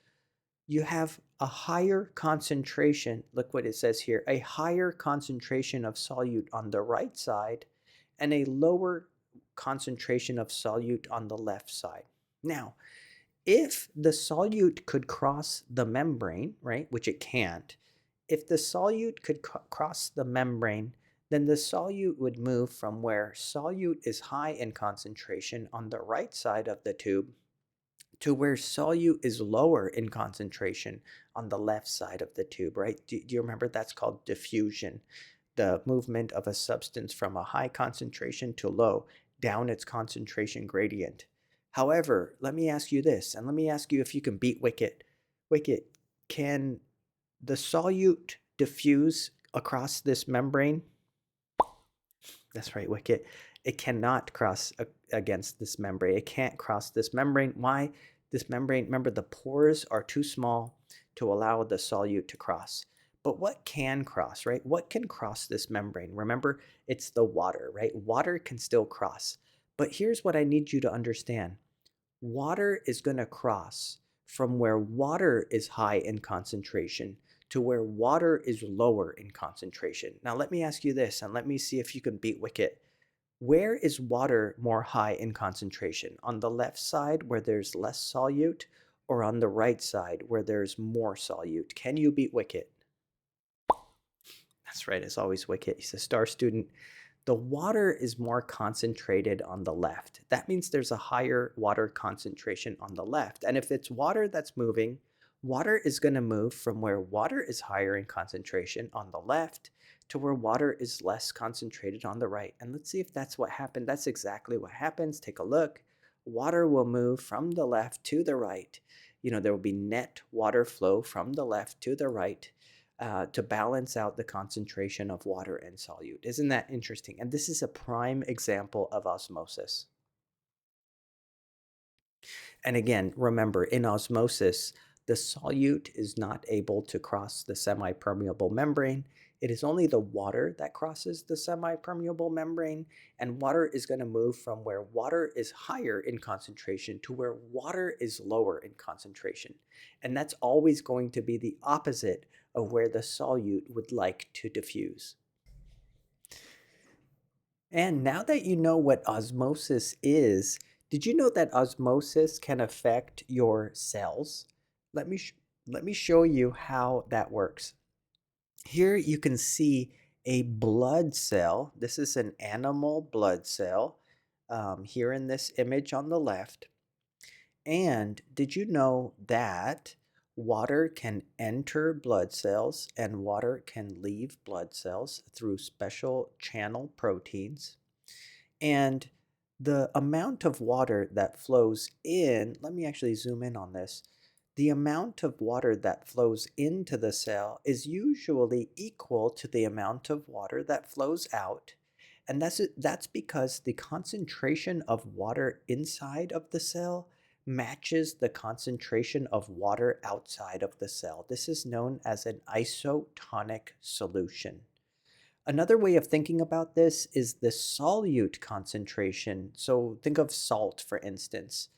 You have a higher concentration, look what it says here, a higher concentration of solute on the right side and a lower concentration of solute on the left side. Now, if the solute could cross the membrane, right, which it can't, if the solute could cross the membrane, then the solute would move from where solute is high in concentration on the right side of the tube to where solute is lower in concentration on the left side of the tube, right? Do you remember that's called diffusion, the movement of a substance from a high concentration to low down its concentration gradient. However, let me ask you this, and let me ask you if you can beat Wicket. Wicket, can the solute diffuse across this membrane? That's right, Wicket. It cannot cross against this membrane. It can't cross this membrane. Why? This membrane, remember, the pores are too small to allow the solute to cross. But what can cross, right? What can cross this membrane? Remember, it's the water, right? Water can still cross. But here's what I need you to understand. Water is going to cross from where water is high in concentration to where water is lower in concentration. Now, let me ask you this, and let me see if you can beat Wicket. Where is water more high in concentration? On the left side where there's less solute, or on the right side where there's more solute? Can you beat Wicket? That's right, it's always Wicket. He's a star student. The water is more concentrated on the left. That means there's a higher water concentration on the left. And if it's water that's moving, water is going to move from where water is higher in concentration on the left to where water is less concentrated on the right. And let's see if that's what happened. That's exactly what happens. Take a look. Water will move from the left to the right. There will be net water flow from the left to the right to balance out the concentration of water and solute. Isn't that interesting? And this is a prime example of osmosis. And again, remember, in osmosis, the solute is not able to cross the semi-permeable membrane. It is only the water that crosses the semi-permeable membrane, and water is going to move from where water is higher in concentration to where water is lower in concentration. And that's always going to be the opposite of where the solute would like to diffuse. And now that you know what osmosis is, did you know that osmosis can affect your cells? Let me, let me show you how that works. Here you can see a blood cell. This is an animal blood cell here in this image on the left. And did you know that water can enter blood cells and water can leave blood cells through special channel proteins? And the amount of water that flows in, let me actually zoom in on this. The amount of water that flows into the cell is usually equal to the amount of water that flows out. And that's because the concentration of water inside of the cell matches the concentration of water outside of the cell. This is known as an isotonic solution. Another way of thinking about this is the solute concentration. So think of salt, for instance.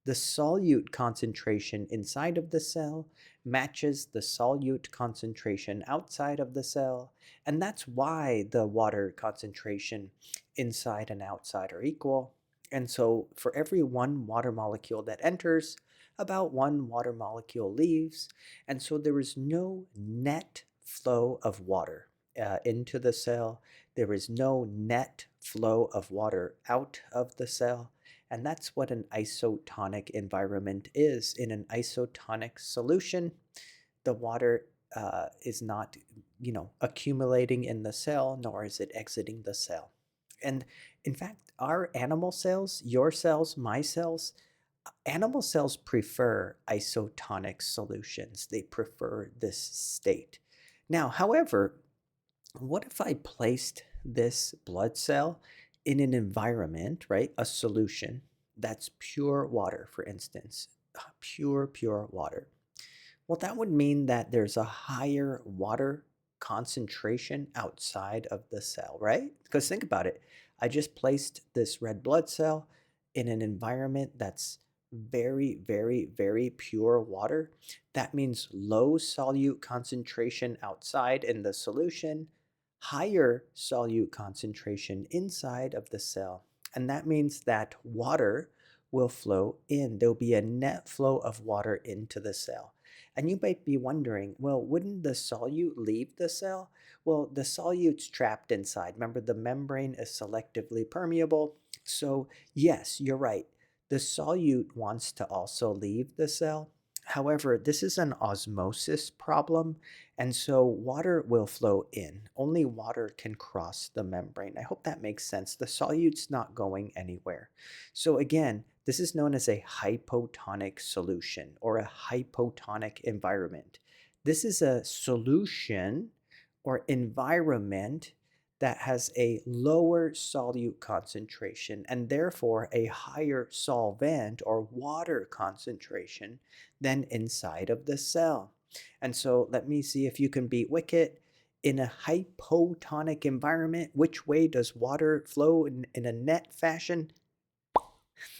The solute concentration inside of the cell matches the solute concentration outside of the cell, and that's why the water concentration inside and outside are equal. And so for every one water molecule that enters, about one water molecule leaves, and so there is no net flow of water into the cell. There is no net flow of water out of the cell. And that's what an isotonic environment is. In an isotonic solution, the water is not, accumulating in the cell, nor is it exiting the cell. And in fact, our animal cells, your cells, my cells, animal cells prefer isotonic solutions. They prefer this state. Now, however, what if I placed this blood cell in an environment, right? A solution that's pure water, for instance, pure water. Well, that would mean that there's a higher water concentration outside of the cell, right? Because think about it. I just placed this red blood cell in an environment that's very pure water. That means low solute concentration outside in the solution, higher solute concentration inside of the cell. And that means that water will flow in. There'll be a net flow of water into the cell. And you might be wondering, well, wouldn't the solute leave the cell? Well, the solute's trapped inside. Remember, the membrane is selectively permeable. So, yes, you're right. The solute wants to also leave the cell. However, this is an osmosis problem, and so water will flow in. Only water can cross the membrane. I hope that makes sense. The solute's not going anywhere. So again, this is known as a hypotonic solution or a hypotonic environment. This is a solution or environment that has a lower solute concentration and therefore a higher solvent or water concentration than inside of the cell. And so let me see if you can beat Wicket. In a hypotonic environment, which way does water flow in a net fashion?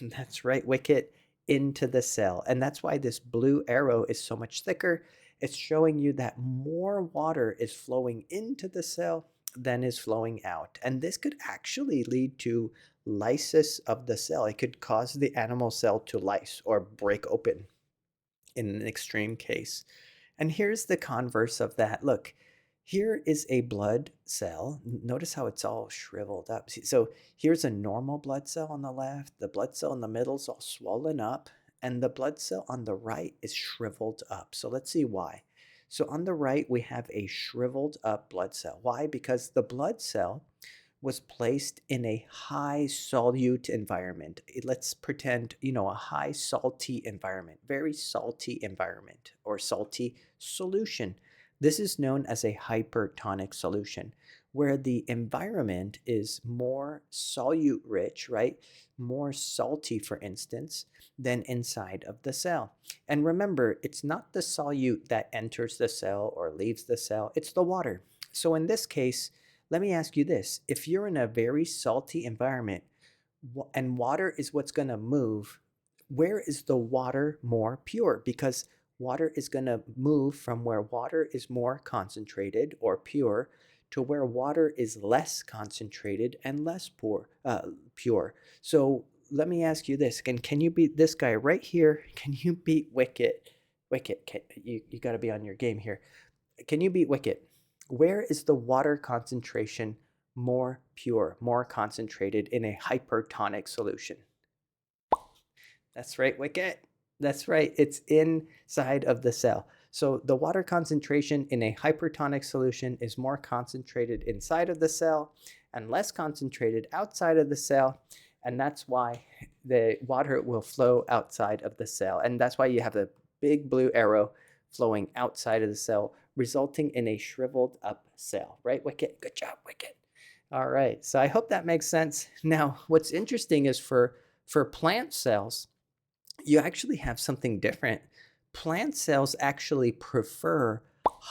That's right, Wicket, into the cell. And that's why this blue arrow is so much thicker. It's showing you that more water is flowing into the cell than is flowing out. And this could actually lead to lysis of the cell. It could cause the animal cell to lyse or break open in an extreme case. And here's the converse of that. Look, here is a blood cell. Notice how it's all shriveled up. So here's a normal blood cell on the left. The blood cell in the middle is all swollen up. And the blood cell on the right is shriveled up. So let's see why. So on the right, we have a shriveled up blood cell. Why? Because the blood cell was placed in a high solute environment. Let's pretend, a high salty environment, very salty environment or salty solution. This is known as a hypertonic solution, where the environment is more solute rich, right? More salty, for instance, than inside of the cell. And remember, it's not the solute that enters the cell or leaves the cell, it's the water. So in this case, let me ask you this. If you're in a very salty environment and water is what's going to move, where is the water more pure? Because water is going to move from where water is more concentrated or pure to where water is less concentrated and less pure. So let me ask you this. Can you beat this guy right here? Can you beat Wicket? Wicket, you got to be on your game here. Can you beat Wicket? Where is the water concentration more pure, more concentrated in a hypertonic solution? That's right, Wicket. That's right. It's inside of the cell. So the water concentration in a hypertonic solution is more concentrated inside of the cell and less concentrated outside of the cell. And that's why the water will flow outside of the cell. And that's why you have the big blue arrow flowing outside of the cell, resulting in a shriveled up cell. Right, Wicket? Good job, Wicket. All right. So I hope that makes sense. Now, what's interesting is for plant cells, you actually have something different. Plant cells actually prefer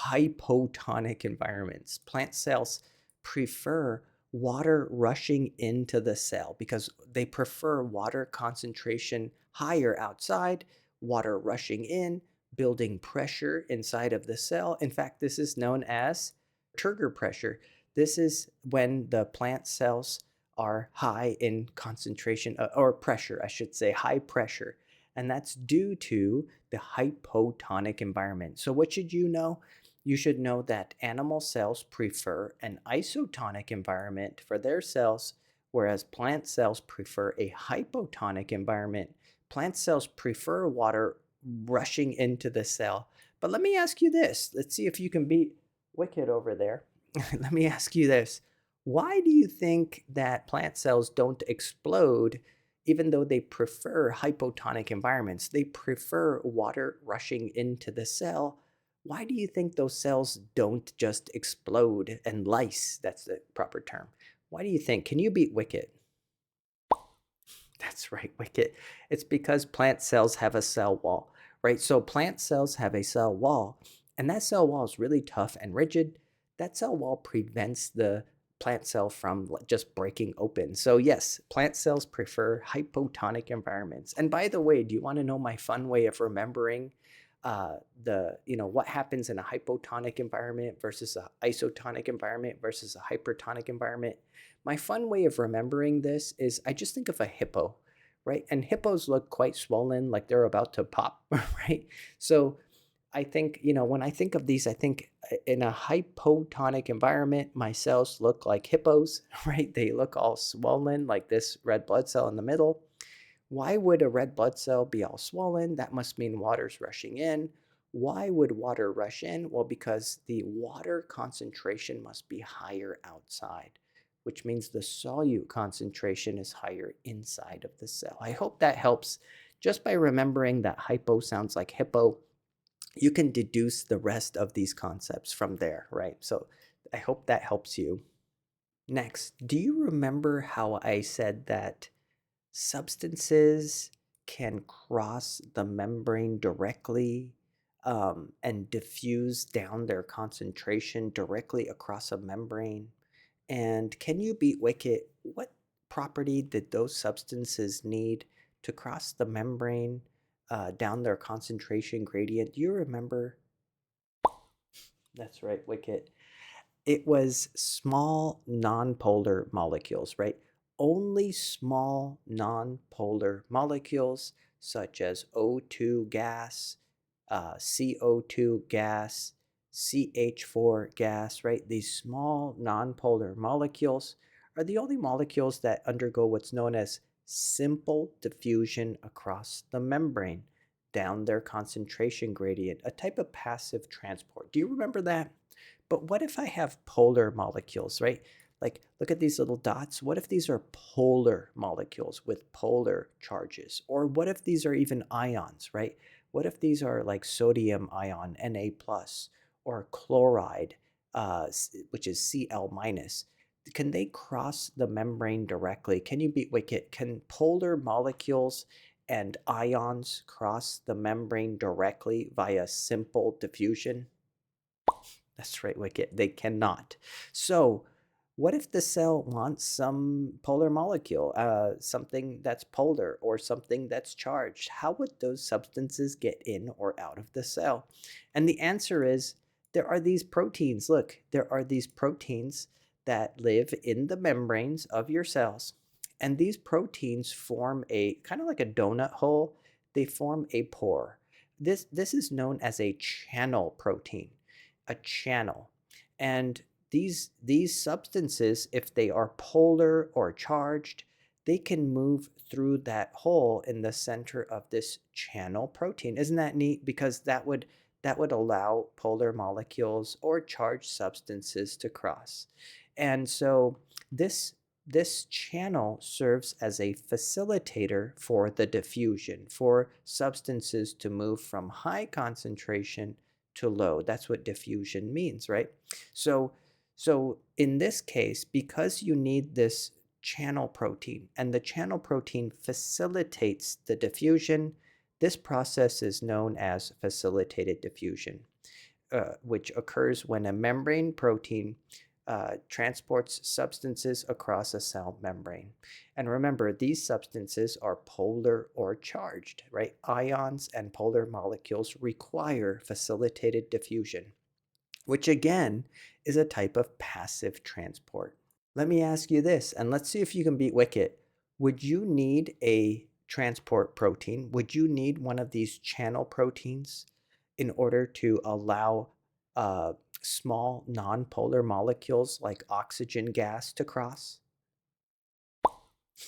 hypotonic environments. Plant cells prefer water rushing into the cell because they prefer water concentration higher outside, water rushing in, building pressure inside of the cell. In fact, this is known as turgor pressure. This is when the plant cells are high in concentration or pressure, I should say, high pressure. And that's due to the hypotonic environment. So what should you know? You should know that animal cells prefer an isotonic environment for their cells, whereas plant cells prefer a hypotonic environment. Plant cells prefer water rushing into the cell. But let me ask you this. Let's see if you can beat Wicket over there. Let me ask you this. Why do you think that plant cells don't explode even though they prefer hypotonic environments? They prefer water rushing into the cell. Why do you think those cells don't just explode and lyse? That's the proper term. Why do you think? Can you beat Wicket? That's right, Wicket. It's because plant cells have a cell wall, right? So plant cells have a cell wall, and that cell wall is really tough and rigid. That cell wall prevents the plant cell from just breaking open. So yes, plant cells prefer hypotonic environments. And by the way, do you want to know my fun way of remembering what happens in a hypotonic environment versus an isotonic environment versus a hypertonic environment? My fun way of remembering this is I just think of a hippo, right? And hippos look quite swollen, like they're about to pop, right? So I think, when I think of these, I think in a hypotonic environment, my cells look like hippos, right? They look all swollen, like this red blood cell in the middle. Why would a red blood cell be all swollen? That must mean water's rushing in. Why would water rush in? Well, because the water concentration must be higher outside, which means the solute concentration is higher inside of the cell. I hope that helps. Just by remembering that hypo sounds like hippo, you can deduce the rest of these concepts from there, right? So I hope that helps you. Next, do you remember how I said that substances can cross the membrane directly and diffuse down their concentration directly across a membrane? And can you beat Wicket? What property did those substances need to cross the membrane down their concentration gradient? Do you remember? That's right, Wicket. It was small nonpolar molecules, right? Only small nonpolar molecules such as O2 gas, CO2 gas, CH4 gas, right? These small nonpolar molecules are the only molecules that undergo what's known as simple diffusion across the membrane down their concentration gradient, a type of passive transport. Do you remember that? But what if I have polar molecules, right? Like, look at these little dots. What if these are polar molecules with polar charges? Or what if these are even ions, right? What if these are like sodium ion, Na plus, or chloride, which is Cl minus? Can they cross the membrane directly? Can you beat Wicket? Can polar molecules and ions cross the membrane directly via simple diffusion? That's right, Wicket. They cannot. So, what if the cell wants some polar molecule, something that's polar or something that's charged? How would those substances get in or out of the cell? And the answer is there are these proteins. Look, there are these proteins that live in the membranes of your cells. And these proteins form a kind of like a donut hole, they form a pore. This is known as a channel protein, a channel. And these substances, if they are polar or charged, they can move through that hole in the center of this channel protein. Isn't that neat? Because that would allow polar molecules or charged substances to cross. And so this channel serves as a facilitator for the diffusion, for substances to move from high concentration to low. That's what diffusion means, right? So, so in this case, because you need this channel protein and the channel protein facilitates the diffusion, this process is known as facilitated diffusion, which occurs when a membrane protein transports substances across a cell membrane. And remember, these substances are polar or charged, right? Ions and polar molecules require facilitated diffusion, which again is a type of passive transport. Let me ask you this, and let's see if you can beat Wicket. Would you need a transport protein? Would you need one of these channel proteins in order to allow uh, small nonpolar molecules like oxygen gas to cross?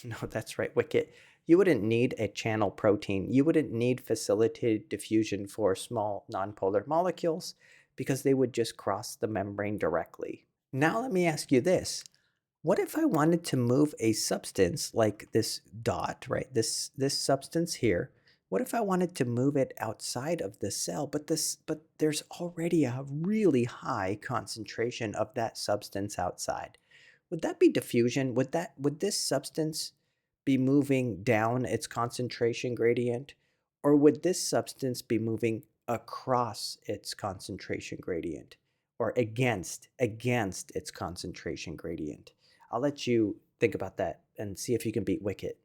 No, that's right, Wicket. You wouldn't need a channel protein. You wouldn't need facilitated diffusion for small nonpolar molecules because they would just cross the membrane directly. Now let me ask you this. What if I wanted to move a substance like this dot, right? This substance here. What if I wanted to move it outside of the cell, but there's already a really high concentration of that substance outside? Would that be diffusion? Would this substance be moving down its concentration gradient, or would this substance be moving across its concentration gradient or against its concentration gradient? I'll let you think about that and see if you can beat Wicket.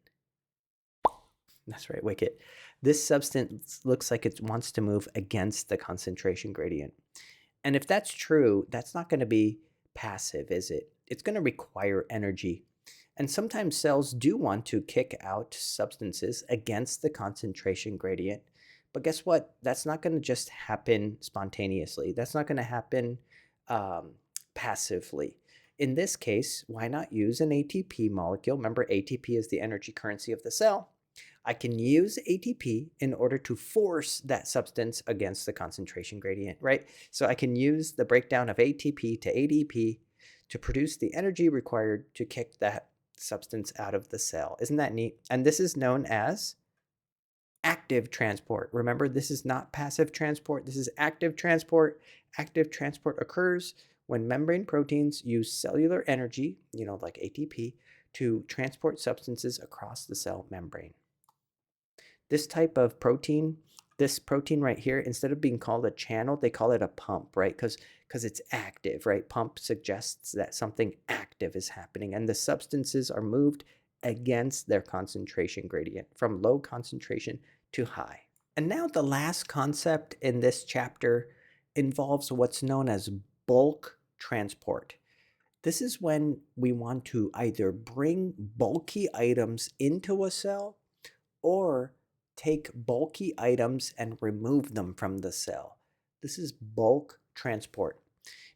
That's right, Wicket. This substance looks like it wants to move against the concentration gradient. And if that's true, that's not going to be passive, is it? It's going to require energy. And sometimes cells do want to kick out substances against the concentration gradient, But guess what? That's not going to just happen spontaneously. That's not going to happen passively. In this case, why not use an ATP molecule? Remember, ATP is the energy currency of the cell. I can use ATP in order to force that substance against the concentration gradient, right? So I can use the breakdown of ATP to ADP to produce the energy required to kick that substance out of the cell. Isn't that neat? And this is known as active transport. Remember, this is not passive transport. This is active transport. Active transport occurs when membrane proteins use cellular energy, like ATP, to transport substances across the cell membrane. This type of protein, this protein right here, instead of being called a channel, they call it a pump, right? Because it's active, right? Pump suggests that something active is happening, and the substances are moved against their concentration gradient from low concentration to high. And now the last concept in this chapter involves what's known as bulk transport. This is when we want to either bring bulky items into a cell or take bulky items and remove them from the cell. This is bulk transport.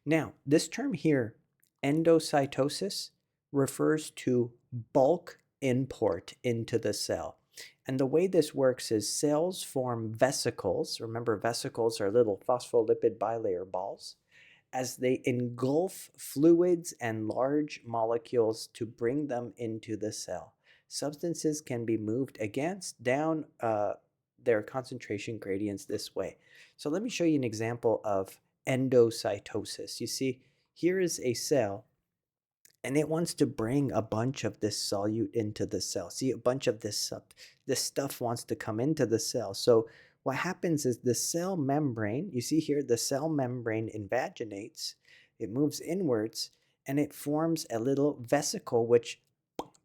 Now, this term here, endocytosis, refers to bulk import into the cell. And the way this works is cells form vesicles. Remember, vesicles are little phospholipid bilayer balls as they engulf fluids and large molecules to bring them into the cell. Substances can be moved down their concentration gradients this way. So let me show you an example of endocytosis. You see, here is a cell, and it wants to bring a bunch of this solute into the cell. See, a bunch of this stuff wants to come into the cell. So what happens is the cell membrane, you see here, the cell membrane invaginates, it moves inwards, and it forms a little vesicle which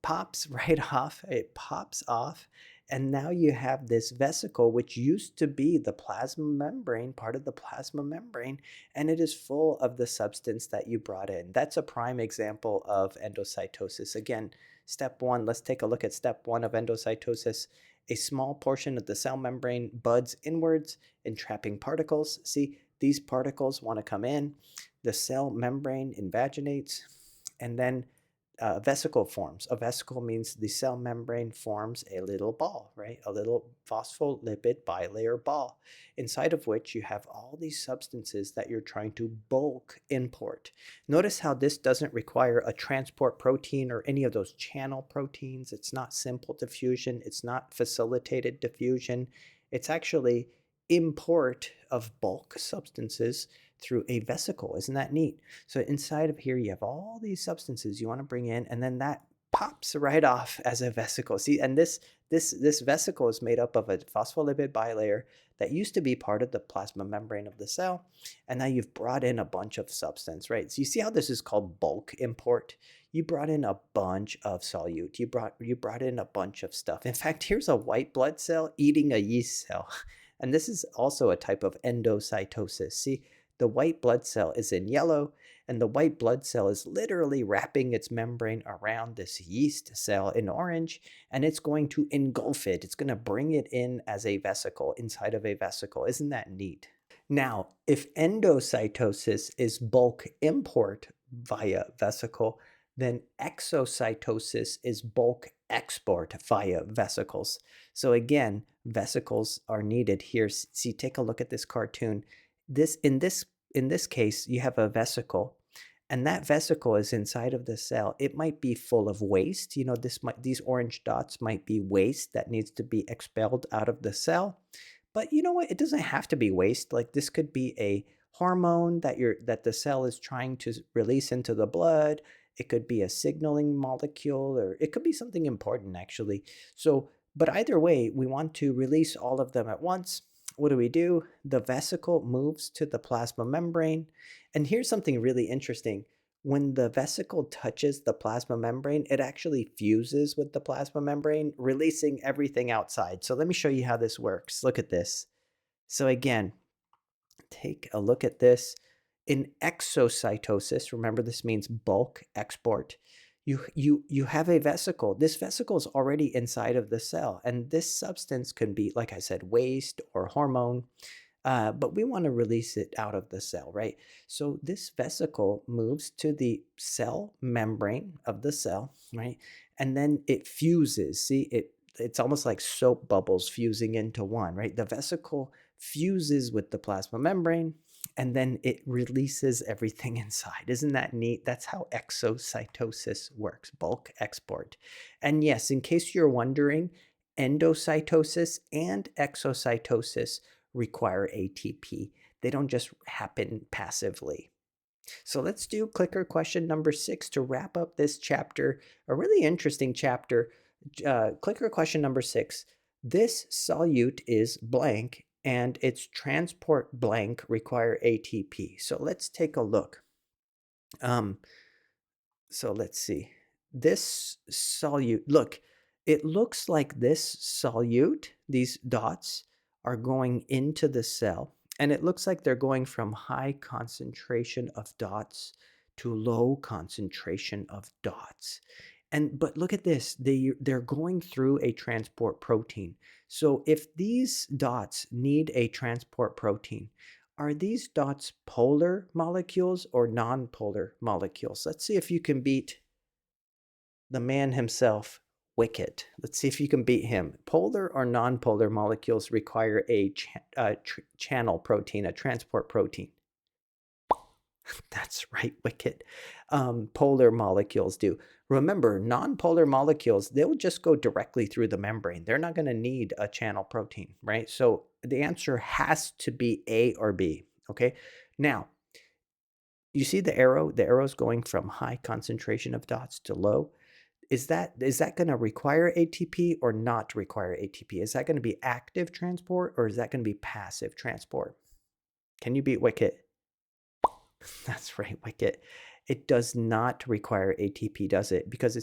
pops right off. It pops off, and now you have this vesicle which used to be the plasma membrane, part of the plasma membrane, and it is full of the substance that you brought in. That's a prime example of endocytosis. Again, step one, let's take a look at step one of endocytosis. A small portion of the cell membrane buds inwards, entrapping particles. See, these particles want to come in. The cell membrane invaginates, and then a vesicle forms. A vesicle means the cell membrane forms a little ball, right? A little phospholipid bilayer ball, inside of which you have all these substances that you're trying to bulk import. Notice how this doesn't require a transport protein or any of those channel proteins. It's not simple diffusion. It's not facilitated diffusion. It's actually import of bulk substances through a vesicle. Isn't that neat? So inside of here, you have all these substances you want to bring in, and then that pops right off as a vesicle. See, and this vesicle is made up of a phospholipid bilayer that used to be part of the plasma membrane of the cell, and now you've brought in a bunch of substance, right? So you see how this is called bulk import? You brought in a bunch of solute. You brought in a bunch of stuff. In fact, here's a white blood cell eating a yeast cell. And this is also a type of endocytosis. See, the white blood cell is in yellow, and the white blood cell is literally wrapping its membrane around this yeast cell in orange, and it's going to engulf it. It's going to bring it in as a vesicle inside of a vesicle. Isn't that neat? Now, if endocytosis is bulk import via vesicle, then exocytosis is bulk export via vesicles. So again, vesicles are needed here. See, take a look at this cartoon. In this case, you have a vesicle, and that vesicle is inside of the cell. It might be full of waste. These orange dots might be waste that needs to be expelled out of the cell. But you know what? It doesn't have to be waste. Like, this could be a hormone that the cell is trying to release into the blood. It could be a signaling molecule, or it could be something important, actually. But either way, we want to release all of them at once. What do? The vesicle moves to the plasma membrane. And here's something really interesting. When the vesicle touches the plasma membrane, it actually fuses with the plasma membrane, releasing everything outside. So let me show you how this works. Look at this. So again, take a look at this. In exocytosis, remember this means bulk export, You have a vesicle. This vesicle is already inside of the cell, and this substance can be, like I said, waste or hormone. But we want to release it out of the cell, right? So this vesicle moves to the cell membrane of the cell, right? And then it fuses. See, it's almost like soap bubbles fusing into one, right? The vesicle fuses with the plasma membrane, and then it releases everything inside. Isn't that neat? That's how exocytosis works, bulk export. And yes, in case you're wondering, endocytosis and exocytosis require ATP. They don't just happen passively. So let's do clicker question number 6 to wrap up this chapter, a really interesting chapter. Clicker question number 6. This solute is blank and its transport blank require ATP. So let's take a look. So let's see. This solute, look, it looks like this solute, these dots, are going into the cell. And it looks like they're going from high concentration of dots to low concentration of dots. But look at this, they're going through a transport protein. So if these dots need a transport protein, are these dots polar molecules or non-polar molecules? Let's see if you can beat the man himself, Wicket. Let's see if you can beat him. Polar or non-polar molecules require a channel protein, a transport protein. That's right, Wicket. Polar molecules do. Remember, non-polar molecules, they'll just go directly through the membrane. They're not going to need a channel protein, right? So the answer has to be A or B, okay? Now, you see the arrow? The arrow's going from high concentration of dots to low. Is that going to require ATP or not require ATP? Is that going to be active transport or is that going to be passive transport? Can you beat Wicket? That's right, Wicket. It does not require ATP, does it? Because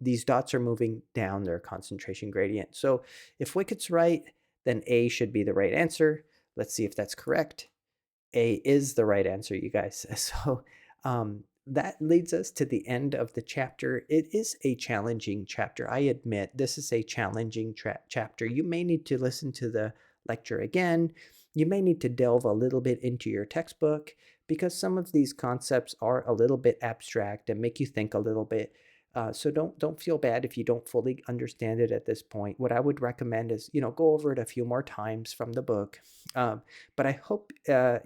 these dots are moving down their concentration gradient. So if Wicket's right, then A should be the right answer. Let's see if that's correct. A is the right answer, you guys. So that leads us to the end of the chapter. It is a challenging chapter. I admit this is a challenging chapter. You may need to listen to the lecture again. You may need to delve a little bit into your textbook because some of these concepts are a little bit abstract and make you think a little bit. So don't feel bad if you don't fully understand it at this point. What I would recommend is go over it a few more times from the book. But I hope I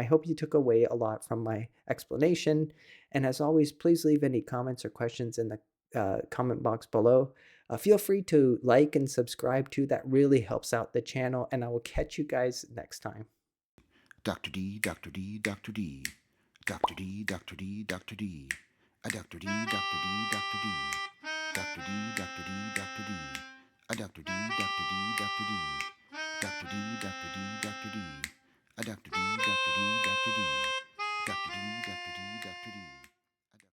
hope you took away a lot from my explanation. And as always, please leave any comments or questions in the comment box below. Feel free to like and subscribe too. That really helps out the channel. And I will catch you guys next time. Dr. D, Dr. D, Dr. D. Dr. D, Dr. D, Dr. D. Dr. D, Dr. D, Dr.